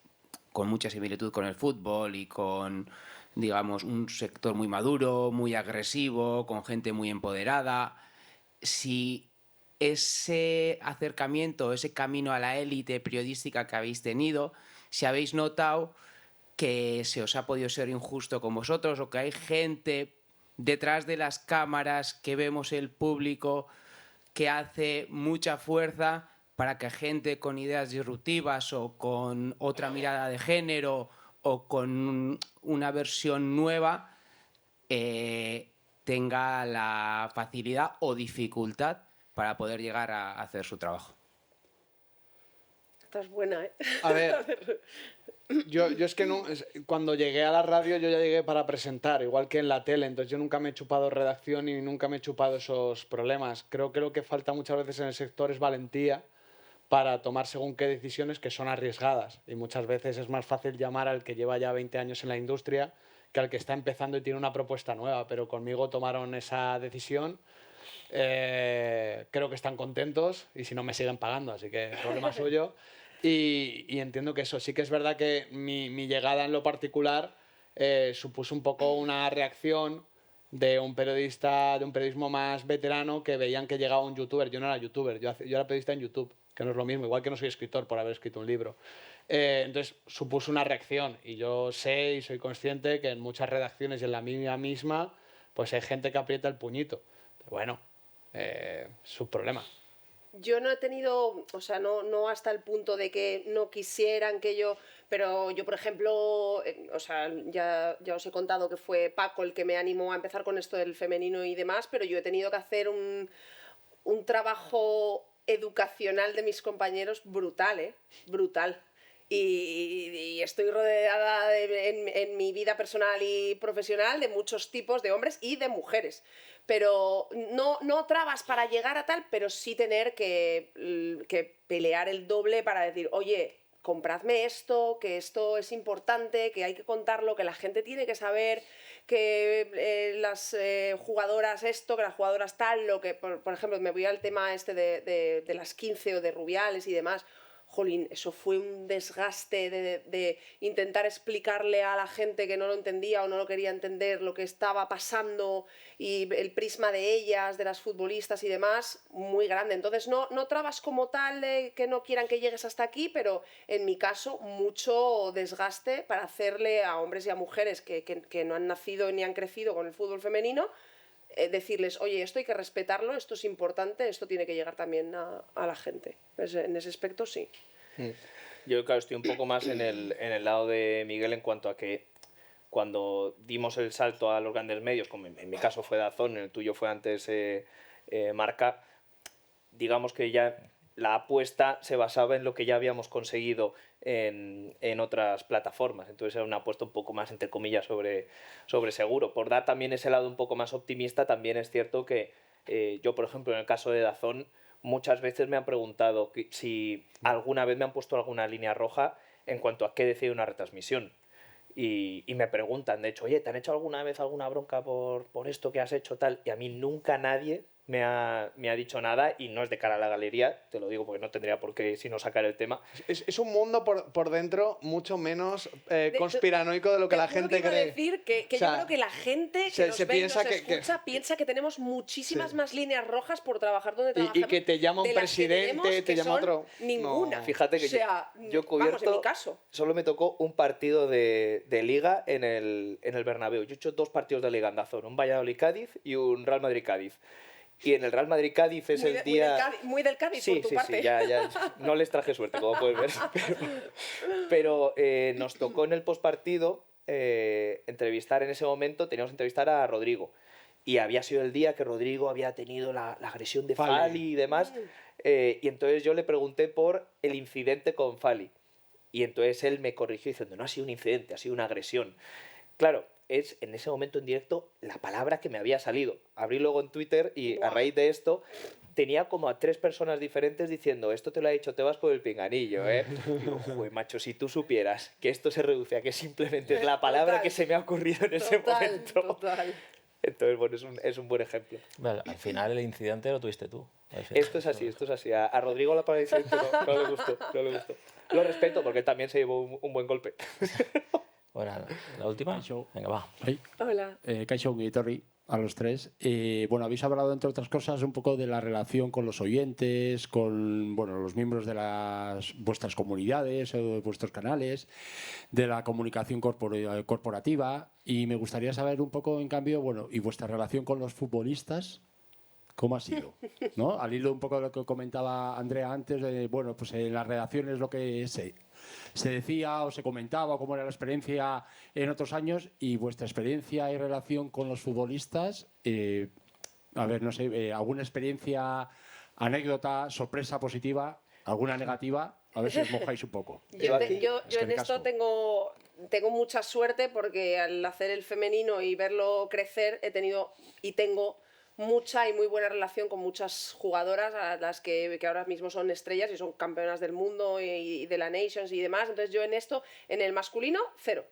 con mucha similitud con el fútbol y con, digamos, un sector muy maduro, muy agresivo, con gente muy empoderada. Si ese acercamiento, ese camino a la élite periodística que habéis tenido, si habéis notado que se os ha podido ser injusto con vosotros o que hay gente detrás de las cámaras que vemos el público que hace mucha fuerza para que gente con ideas disruptivas o con otra mirada de género o con una versión nueva tenga la facilidad o dificultad para poder llegar a hacer su trabajo. Esta es buena, ¿eh? A ver, yo es que cuando llegué a la radio yo ya llegué para presentar, igual que en la tele, entonces yo nunca me he chupado redacción y nunca me he chupado esos problemas. Creo que lo que falta muchas veces en el sector es valentía para tomar según qué decisiones que son arriesgadas, y muchas veces es más fácil llamar al que lleva ya 20 años en la industria que al que está empezando y tiene una propuesta nueva, pero conmigo tomaron esa decisión. Creo que están contentos y si no me siguen pagando, así que problema suyo. Y entiendo que eso sí que es verdad que mi llegada en lo particular supuso un poco una reacción de un periodismo más veterano, que veían que llegaba un youtuber. Yo no era youtuber, yo era periodista en YouTube, que no es lo mismo, igual que no soy escritor por haber escrito un libro. Entonces supuso una reacción, y yo sé y soy consciente que en muchas redacciones y en la mía misma pues hay gente que aprieta el puñito. Pero bueno, su problema. Yo no he tenido, o sea, no hasta el punto de que no quisieran que yo, pero yo, por ejemplo, o sea, ya os he contado que fue Paco el que me animó a empezar con esto del femenino y demás, pero yo he tenido que hacer un trabajo educacional de mis compañeros brutal, ¿eh? Brutal. Y estoy rodeada en mi vida personal y profesional de muchos tipos de hombres y de mujeres. Pero no trabas para llegar a tal, pero sí tener que pelear el doble para decir, oye, compradme esto, que esto es importante, que hay que contarlo, que la gente tiene que saber que las jugadoras esto, que las jugadoras tal, lo que, por ejemplo, me voy al tema este de las 15 o de Rubiales y demás. Jolín, eso fue un desgaste de intentar explicarle a la gente que no lo entendía o no lo quería entender lo que estaba pasando y el prisma de ellas, de las futbolistas y demás, muy grande. Entonces, no trabas como tal de que no quieran que llegues hasta aquí, pero en mi caso, mucho desgaste para hacerle a hombres y a mujeres que no han nacido ni han crecido con el fútbol femenino, decirles, oye, esto hay que respetarlo, esto es importante, esto tiene que llegar también a la gente. Pues en ese aspecto sí. Yo, claro, estoy un poco más en el lado de Miguel en cuanto a que cuando dimos el salto a los grandes medios, como en mi caso fue DAZN, en el tuyo fue antes Marca, digamos que ya la apuesta se basaba en lo que ya habíamos conseguido en otras plataformas. Entonces era una apuesta un poco más, entre comillas, sobre seguro. Por dar también ese lado un poco más optimista, también es cierto que yo, por ejemplo, en el caso de DAZN, muchas veces me han preguntado si alguna vez me han puesto alguna línea roja en cuanto a qué decide una retransmisión. Y me preguntan, de hecho, oye, ¿te han hecho alguna vez alguna bronca por esto que has hecho tal? Y a mí nunca nadie me ha dicho nada, y no es de cara a la galería, te lo digo porque no tendría por qué si no sacar el tema. Es un mundo por dentro mucho menos conspiranoico de lo que la gente cree. Decir que o sea, yo creo que la gente que nos ve y nos escucha piensa que tenemos muchísimas más líneas rojas por trabajar donde trabajamos. Y que te llama un presidente, te llama otro... Ninguna. No. Fíjate que yo he cubierto, vamos, en mi caso. Solo me tocó un partido de Liga en el Bernabéu. Yo he hecho 2 partidos de Liga en DAZN, un Valladolid-Cádiz y un Real Madrid-Cádiz. Y en el Real Madrid-Cádiz es el día... Muy del Cádiz, sí, por tu parte. Sí, ya. No les traje suerte, como puedes ver. Pero nos tocó en el postpartido entrevistar en ese momento, teníamos que entrevistar a Rodrigo. Y había sido el día que Rodrigo había tenido la agresión de Fali y demás. Y entonces yo le pregunté por el incidente con Fali. Y entonces él me corrigió diciendo, no ha sido un incidente, ha sido una agresión. Claro, es en ese momento en directo la palabra que me había salido. Abrí luego en Twitter y a raíz de esto tenía como a 3 personas diferentes diciendo, esto te lo ha dicho Tebas por el pinganillo, ¿eh? Y digo, joder, macho, si tú supieras que esto se reduce a que simplemente es la palabra que se me ha ocurrido en ese momento. Total. Entonces, bueno, es un buen ejemplo. Bueno, al final el incidente lo tuviste tú. Esto es así. A Rodrigo la palabra incidente no le gustó. Lo respeto porque también se llevó un buen golpe. Bueno, la última. Venga, va. Hola. Kaixo Gitorri, a los 3. Bueno, habéis hablado, entre otras cosas, un poco de la relación con los oyentes, con los miembros de vuestras comunidades o de vuestros canales, de la comunicación corporativa. Y me gustaría saber un poco, en cambio, y vuestra relación con los futbolistas. ¿Cómo ha sido? ¿No? Al hilo un poco de lo que comentaba Andrea antes, pues en las redacciones lo que se decía o se comentaba, cómo era la experiencia en otros años y vuestra experiencia y relación con los futbolistas. A ver, no sé, alguna experiencia, anécdota, sorpresa positiva, alguna negativa, a ver si os mojáis un poco. Yo en esto tengo mucha suerte porque al hacer el femenino y verlo crecer he tenido y tengo mucha y muy buena relación con muchas jugadoras, a las que ahora mismo son estrellas y son campeonas del mundo y de la Nations y demás. Entonces yo en esto, en el masculino, cero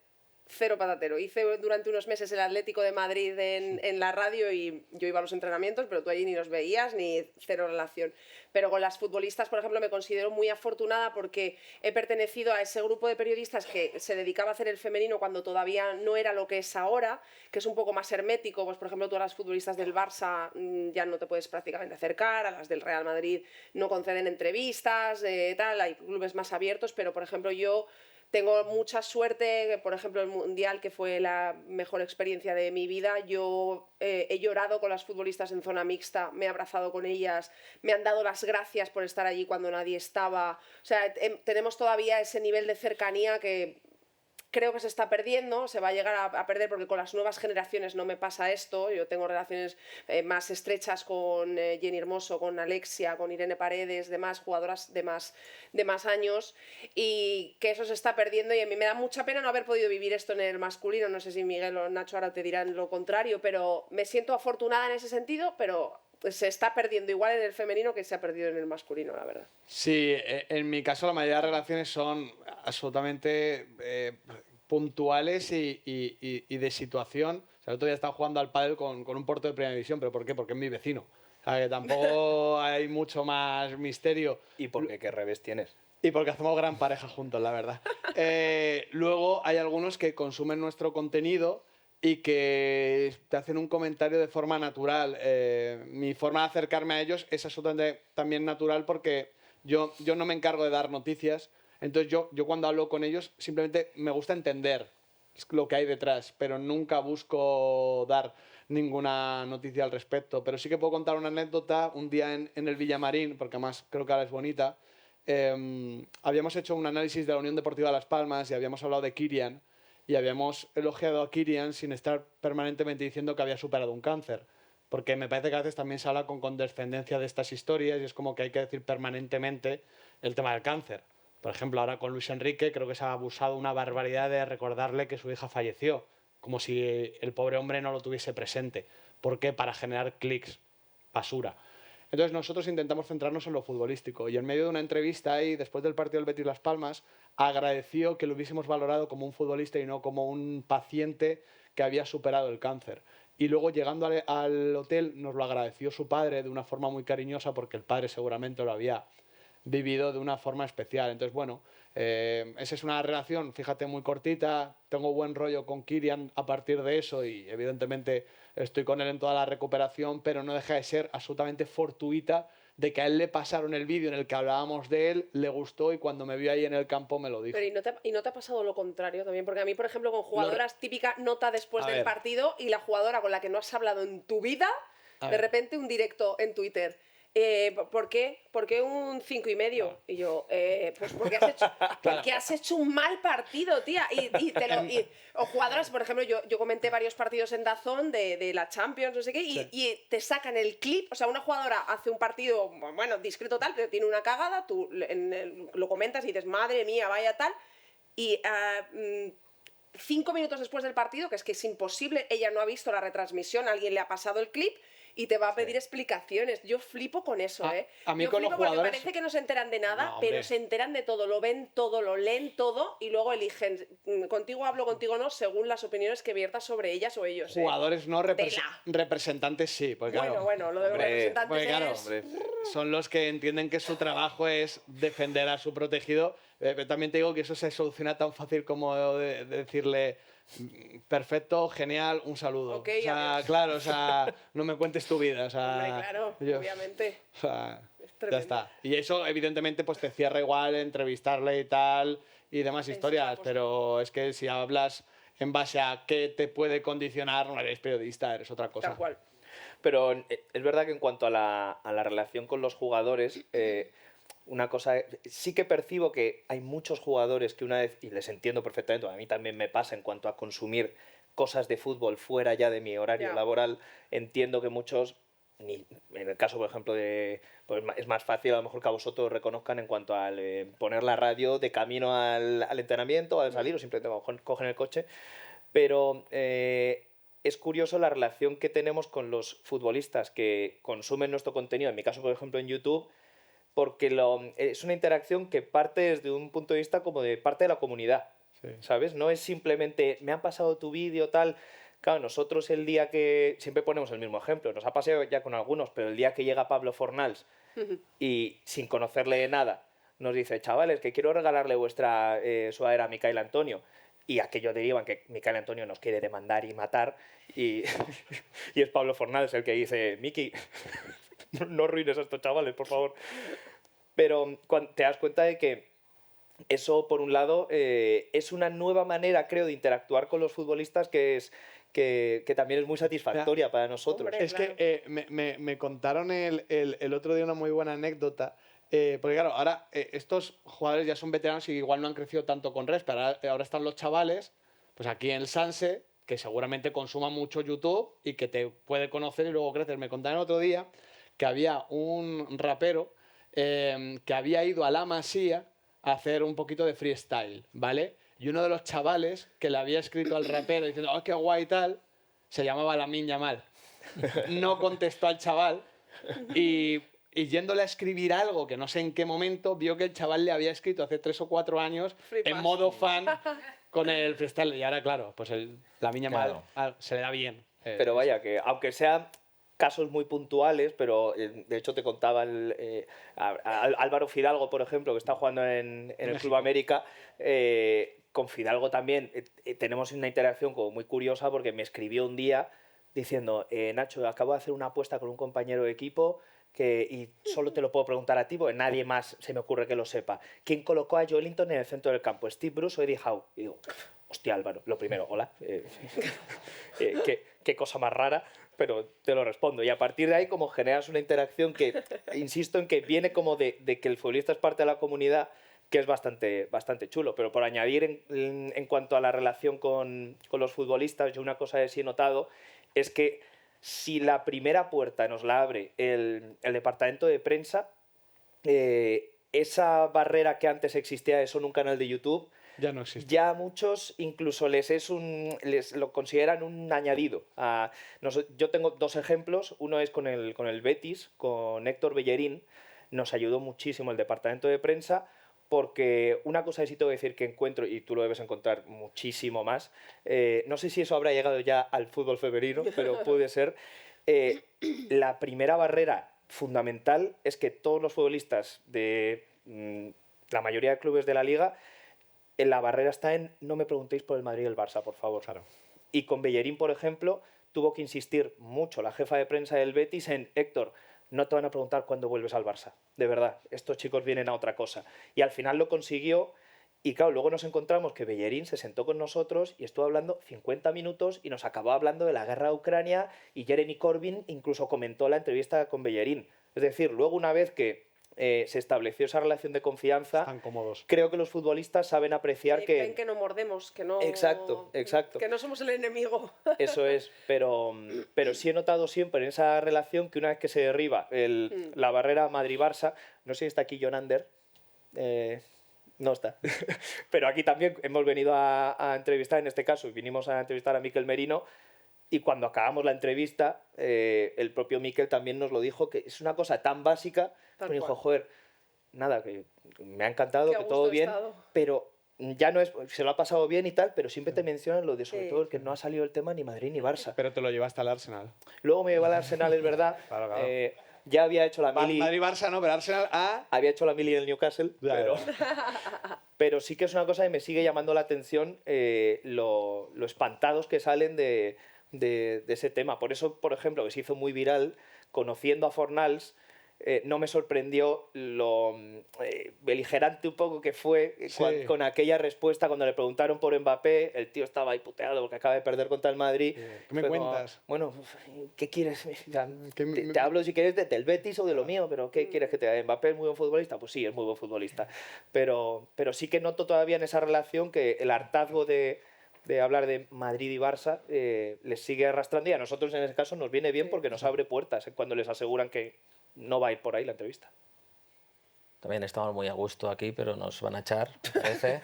patatero. Hice durante unos meses el Atlético de Madrid en la radio y yo iba a los entrenamientos, pero tú allí ni los veías, ni cero relación. Pero con las futbolistas, por ejemplo, me considero muy afortunada porque he pertenecido a ese grupo de periodistas que se dedicaba a hacer el femenino cuando todavía no era lo que es ahora, que es un poco más hermético. Pues, por ejemplo, todas las futbolistas del Barça ya no te puedes prácticamente acercar, a las del Real Madrid no conceden entrevistas, tal, hay clubes más abiertos, pero, por ejemplo, yo tengo mucha suerte, por ejemplo, el Mundial, que fue la mejor experiencia de mi vida. Yo he llorado con las futbolistas en zona mixta, me he abrazado con ellas, me han dado las gracias por estar allí cuando nadie estaba. O sea, tenemos todavía ese nivel de cercanía que creo que se está perdiendo, se va a llegar a perder porque con las nuevas generaciones no me pasa esto. Yo tengo relaciones más estrechas con Jenny Hermoso, con Alexia, con Irene Paredes, demás jugadoras de más años, y que eso se está perdiendo y a mí me da mucha pena no haber podido vivir esto en el masculino. No sé si Miguel o Nacho ahora te dirán lo contrario, pero me siento afortunada en ese sentido, pero se está perdiendo igual en el femenino que se ha perdido en el masculino, la verdad. Sí, en mi caso la mayoría de relaciones son absolutamente puntuales y de situación. O sea, el otro día estaba jugando al pádel con un portero de primera división, ¿pero por qué? Porque es mi vecino. O sea, que tampoco hay mucho más misterio. ¿Y por qué? ¿Qué revés tienes? Y porque hacemos gran pareja juntos, la verdad. Luego hay algunos que consumen nuestro contenido y que te hacen un comentario de forma natural. Mi forma de acercarme a ellos es absolutamente también natural porque yo no me encargo de dar noticias. Entonces yo cuando hablo con ellos simplemente me gusta entender lo que hay detrás, pero nunca busco dar ninguna noticia al respecto. Pero sí que puedo contar una anécdota. Un día en el Villamarín, porque además creo que ahora es bonita, habíamos hecho un análisis de la Unión Deportiva Las Palmas y habíamos hablado de Kirian y habíamos elogiado a Kirian sin estar permanentemente diciendo que había superado un cáncer. Porque me parece que a veces también se habla con condescendencia de estas historias y es como que hay que decir permanentemente el tema del cáncer. Por ejemplo, ahora con Luis Enrique creo que se ha abusado una barbaridad de recordarle que su hija falleció, como si el pobre hombre no lo tuviese presente. ¿Por qué? Para generar clics. Basura. Entonces nosotros intentamos centrarnos en lo futbolístico y en medio de una entrevista ahí, después del partido del Betis Las Palmas, agradeció que lo hubiésemos valorado como un futbolista y no como un paciente que había superado el cáncer. Y luego llegando al hotel nos lo agradeció su padre de una forma muy cariñosa porque el padre seguramente lo había vivido de una forma especial. Entonces, bueno, esa es una relación, fíjate, muy cortita. Tengo buen rollo con Kirian a partir de eso y evidentemente estoy con él en toda la recuperación, pero no deja de ser absolutamente fortuita de que a él le pasaron el vídeo en el que hablábamos de él, le gustó y cuando me vio ahí en el campo me lo dijo. Pero ¿y no te ha pasado lo contrario también? Porque a mí, por ejemplo, con jugadoras, típica nota después del partido y la jugadora con la que no has hablado en tu vida, de repente un directo en Twitter. ¿Por qué? ¿Por qué un 5,5? Y yo, pues porque has hecho un mal partido, tía. O jugadoras, por ejemplo, yo comenté varios partidos en DAZN de la Champions, no sé qué, y te sacan el clip. O sea, una jugadora hace un partido, bueno, discreto tal, pero tiene una cagada, tú lo comentas y dices, madre mía, vaya tal. Y 5 minutos después del partido, que es imposible, ella no ha visto la retransmisión, alguien le ha pasado el clip y te va a pedir explicaciones. Yo flipo con eso, ¿eh? A mí yo con flipo los jugadores... porque parece que no se enteran de nada, No, pero se enteran de todo, lo ven todo, lo leen todo y luego eligen, contigo hablo, contigo no, según las opiniones que viertas sobre ellas o ellos. Jugadores no, representantes sí. Porque, bueno, lo de los representantes claro, son los que entienden que su trabajo es defender a su protegido. También te digo que eso se soluciona tan fácil como de decirle... Perfecto, genial, un saludo. Okay, o sea, claro, o sea, no me cuentes tu vida. O sea, hombre, claro, obviamente. O sea, ya está. Y eso, evidentemente, pues te cierra igual entrevistarle y tal y demás historias, pero es que si hablas en base a qué te puede condicionar, no eres periodista, eres otra cosa. Tal cual. Pero es verdad que en cuanto a la relación con los jugadores, una cosa, sí que percibo que hay muchos jugadores que una vez, y les entiendo perfectamente, a mí también me pasa en cuanto a consumir cosas de fútbol fuera ya de mi horario laboral, entiendo que muchos, en el caso por ejemplo pues es más fácil a lo mejor que a vosotros reconozcan en cuanto al poner la radio de camino al entrenamiento, al salir o simplemente a lo mejor cogen el coche, pero... es curioso la relación que tenemos con los futbolistas que consumen nuestro contenido, en mi caso, por ejemplo, en YouTube, porque es una interacción que parte desde un punto de vista como de parte de la comunidad, ¿sabes? No es simplemente, me han pasado tu vídeo, tal... Claro, nosotros el día que... Siempre ponemos el mismo ejemplo, nos ha pasado ya con algunos, pero el día que llega Pablo Fornals y sin conocerle nada, nos dice, chavales, que quiero regalarle vuestra sudadera a Micael Antonio. Y aquello deriva en que Micael Antonio nos quiere demandar y matar y es Pablo Fornals el que dice, Miki, no arruines a estos chavales, por favor. Pero cuando te das cuenta de que eso, por un lado, es una nueva manera, creo, de interactuar con los futbolistas que también es muy satisfactoria para nosotros. Hombre, es que me contaron el otro día una muy buena anécdota. Porque claro, ahora estos jugadores ya son veteranos y igual no han crecido tanto con Respa. Ahora están los chavales, pues aquí en el Sanse, que seguramente consuma mucho YouTube y que te puede conocer y luego crecer. Me contaron el otro día que había un rapero que había ido a la Masía a hacer un poquito de freestyle, ¿vale? Y uno de los chavales que le había escrito al rapero diciendo, oh, qué guay y tal, se llamaba Lamine Yamal. No contestó al chaval Y yéndole a escribir algo que no sé en qué momento, vio que el chaval le había escrito hace 3 o 4 años en modo fan con el freestyle. Y ahora, claro, pues la viña Claro. mal se le da bien. Pero vaya, que aunque sean casos muy puntuales, pero de hecho te contaba Álvaro Fidalgo, por ejemplo, que está jugando en el Club América, con Fidalgo también tenemos una interacción como muy curiosa porque me escribió un día diciendo, Nacho, acabo de hacer una apuesta con un compañero de equipo y solo te lo puedo preguntar a ti porque nadie más se me ocurre que lo sepa. ¿Quién colocó a Joelinton en el centro del campo? ¿Steve Bruce o Eddie Howe? Y digo, hostia Álvaro, lo primero, hola. Qué cosa más rara, pero te lo respondo. Y a partir de ahí como generas una interacción que, insisto en que viene como de que el futbolista es parte de la comunidad, que es bastante chulo. Pero por añadir en cuanto a la relación con los futbolistas, yo una cosa que sí he notado es que si la primera puerta nos la abre el departamento de prensa, esa barrera que antes existía de solo un canal de YouTube, ya no existe. ya a muchos incluso les lo consideran un añadido. Yo tengo 2 ejemplos. Uno es con el Betis, con Héctor Bellerín. Nos ayudó muchísimo el departamento de prensa porque una cosa que sí tengo que decir que encuentro, y tú lo debes encontrar muchísimo más, no sé si eso habrá llegado ya al fútbol femenino, pero puede ser, la primera barrera fundamental es que todos los futbolistas de la mayoría de clubes de la liga, la barrera está en no me preguntéis por el Madrid y el Barça, por favor. Claro. Y con Bellerín, por ejemplo, tuvo que insistir mucho la jefa de prensa del Betis en Héctor, no te van a preguntar cuándo vuelves al Barça. De verdad, estos chicos vienen a otra cosa. Y al final lo consiguió. Y claro, luego nos encontramos que Bellerín se sentó con nosotros y estuvo hablando 50 minutos y nos acabó hablando de la guerra de Ucrania y Jeremy Corbyn incluso comentó la entrevista con Bellerín. Es decir, luego una vez que se estableció esa relación de confianza, Están cómodos. creo que los futbolistas saben apreciar que... Ven que no mordemos, que no... Exacto. Que no somos el enemigo. Eso es, pero sí he notado siempre en esa relación que una vez que se derriba la barrera Madrid-Barça, no sé si está aquí John Ander, no está, pero aquí también hemos venido a entrevistar, en este caso vinimos a entrevistar a Mikel Merino, y cuando acabamos la entrevista, el propio Mikel también nos lo dijo, que es una cosa tan básica, me dijo, joder, nada, que me ha encantado, que todo bien, pero ya no es, se lo ha pasado bien y tal, pero siempre te mencionan lo de sobre todo el que no ha salido el tema ni Madrid ni Barça. Pero te lo llevaste al Arsenal. Luego me llevé al Arsenal, es verdad. Claro. Ya había hecho la mili... Madrid-Barça no, pero Arsenal Había hecho la mili en el Newcastle, pero sí que es una cosa que me sigue llamando la atención lo espantados que salen de ese tema. Por eso, por ejemplo, que se hizo muy viral, conociendo a Fornals, no me sorprendió lo beligerante un poco que fue con aquella respuesta cuando le preguntaron por Mbappé. El tío estaba ahí puteado porque acaba de perder contra el Madrid. ¿Qué me cuentas? Bueno, ¿qué quieres? Te hablo si quieres del Betis o de lo mío, pero ¿qué quieres que te diga? ¿Mbappé es muy buen futbolista? Pues sí, es muy buen futbolista. Pero sí que noto todavía en esa relación que el hartazgo de hablar de Madrid y Barça les sigue arrastrando, y a nosotros en ese caso nos viene bien porque nos abre puertas cuando les aseguran que no va a ir por ahí la entrevista. También estamos muy a gusto aquí, pero nos van a echar, me parece.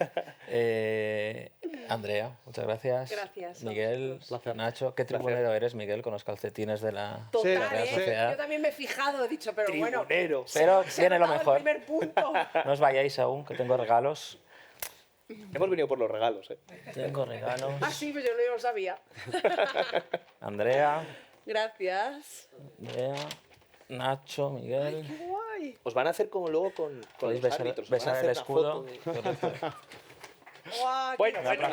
Andrea, muchas gracias. Gracias. Miguel, Nacho, qué tribunero eres, Miguel, con los calcetines de la Total, Real Sociedad. Yo también me he fijado, he dicho, pero bueno. Tribunero. Pero se ha viene lo notado mejor. el primer punto. No os vayáis aún, que tengo regalos. Hemos venido por los regalos, Tengo regalos. Ah, sí, pero yo no lo sabía. Andrea, Gracias. Andrea, Nacho, Miguel. Qué guay. Os van a hacer como luego con Podéis los árbitros. Os van a besar hacer el una escudo. foto Guau, Bueno. qué guau,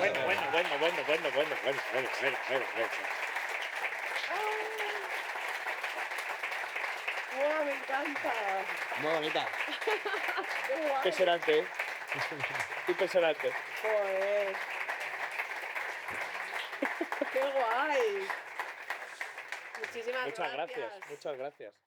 me encanta. Muy bonita. Qué guay. Impresionante, Impresionante. Joder. Qué guay. Muchísimas Muchas gracias. Muchas gracias.